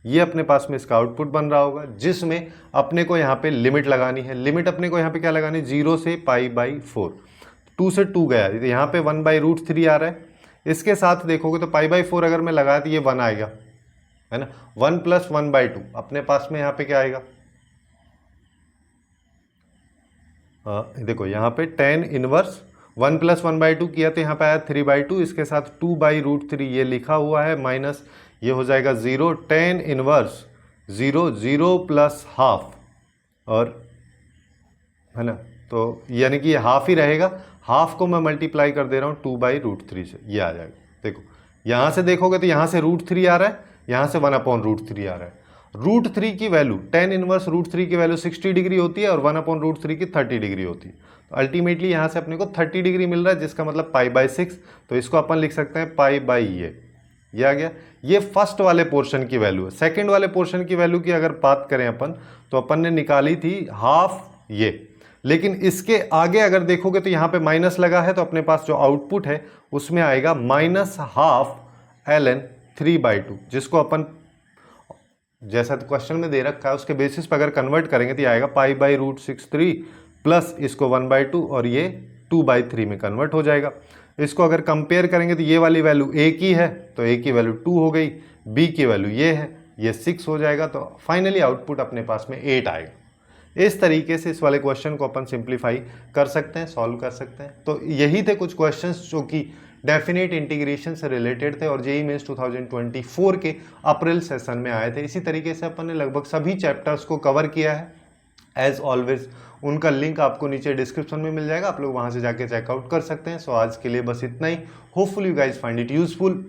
[SPEAKER 1] ये अपने पास में इसका आउटपुट बन रहा होगा, जिसमें अपने को यहाँ पे लिमिट लगानी है। लिमिट अपने को यहाँ पे क्या लगानी है, 0 से π/4, 2 से 2 गया, तो यहाँ पे 1/√3 आ रहा है। इसके साथ देखोगे तो π/4 अगर मैं लगाया तो ये 1 आएगा, है ना। 1 + 1/2 अपने पास में यहाँ पे क्या आएगा, देखो यहाँ पे 10 इनवर्स 1 + 1/2 किया तो यहाँ पे आया 3/2, इसके साथ 2/√3 ये लिखा हुआ है, माइनस ये हो जाएगा 0, 10 इनवर्स 0 0 प्लस हाफ, और है ना, तो यानी कि ये हाफ ही रहेगा, हाफ को मैं मल्टीप्लाई कर दे रहा हूँ 2/√3 से, ये आ जाएगा। देखो यहाँ से देखोगे तो यहाँ से √3 आ रहा है, यहाँ से 1/√3 आ रहा है। √3 की वैल्यू 10 इनवर्स √3 की वैल्यू 60 डिग्री होती है और 1/√3 की 30 डिग्री होती है, तो अल्टीमेटली यहाँ से अपने को 30 डिग्री मिल रहा है, जिसका मतलब π/6, तो इसको अपन लिख सकते हैं π/ये आ गया। ये फर्स्ट वाले पोर्शन की वैल्यू है। सेकंड वाले पोर्शन की वैल्यू की अगर बात करें अपन, तो अपन ने निकाली थी हाफ ये, लेकिन इसके आगे अगर देखोगे तो यहाँ पे माइनस लगा है, तो अपने पास जो आउटपुट है उसमें आएगा -12 ln 3/2, जिसको अपन जैसा तो क्वेश्चन में दे रखा है उसके बेसिस पर अगर कन्वर्ट करेंगे तो ये आएगा π/√63 प्लस इसको 1/2 और ये 2/3 में कन्वर्ट हो जाएगा। इसको अगर कंपेयर करेंगे तो ये वाली वैल्यू a की है तो a की वैल्यू 2 हो गई, b की वैल्यू ये है, ये 6 हो जाएगा, तो फाइनली आउटपुट अपने पास में 8 आएगा। इस तरीके से इस वाले क्वेश्चन को अपन सिंप्लीफाई कर सकते हैं, सॉल्व कर सकते हैं। तो यही थे कुछ क्वेश्चंस जो कि डेफिनेट इंटीग्रेशन से रिलेटेड थे और जेईई मेंस 2024 के अप्रैल सेशन में आए थे। इसी तरीके से अपन ने लगभग सभी चैप्टर्स को कवर किया है। एज ऑलवेज उनका लिंक आपको नीचे डिस्क्रिप्शन में मिल जाएगा, आप लोग वहां से जाके चेकआउट कर सकते हैं। सो आज के लिए बस इतना ही। Hopefully you guys find it useful,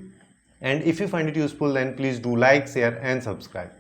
[SPEAKER 1] and if you find it useful then please do like, share and subscribe.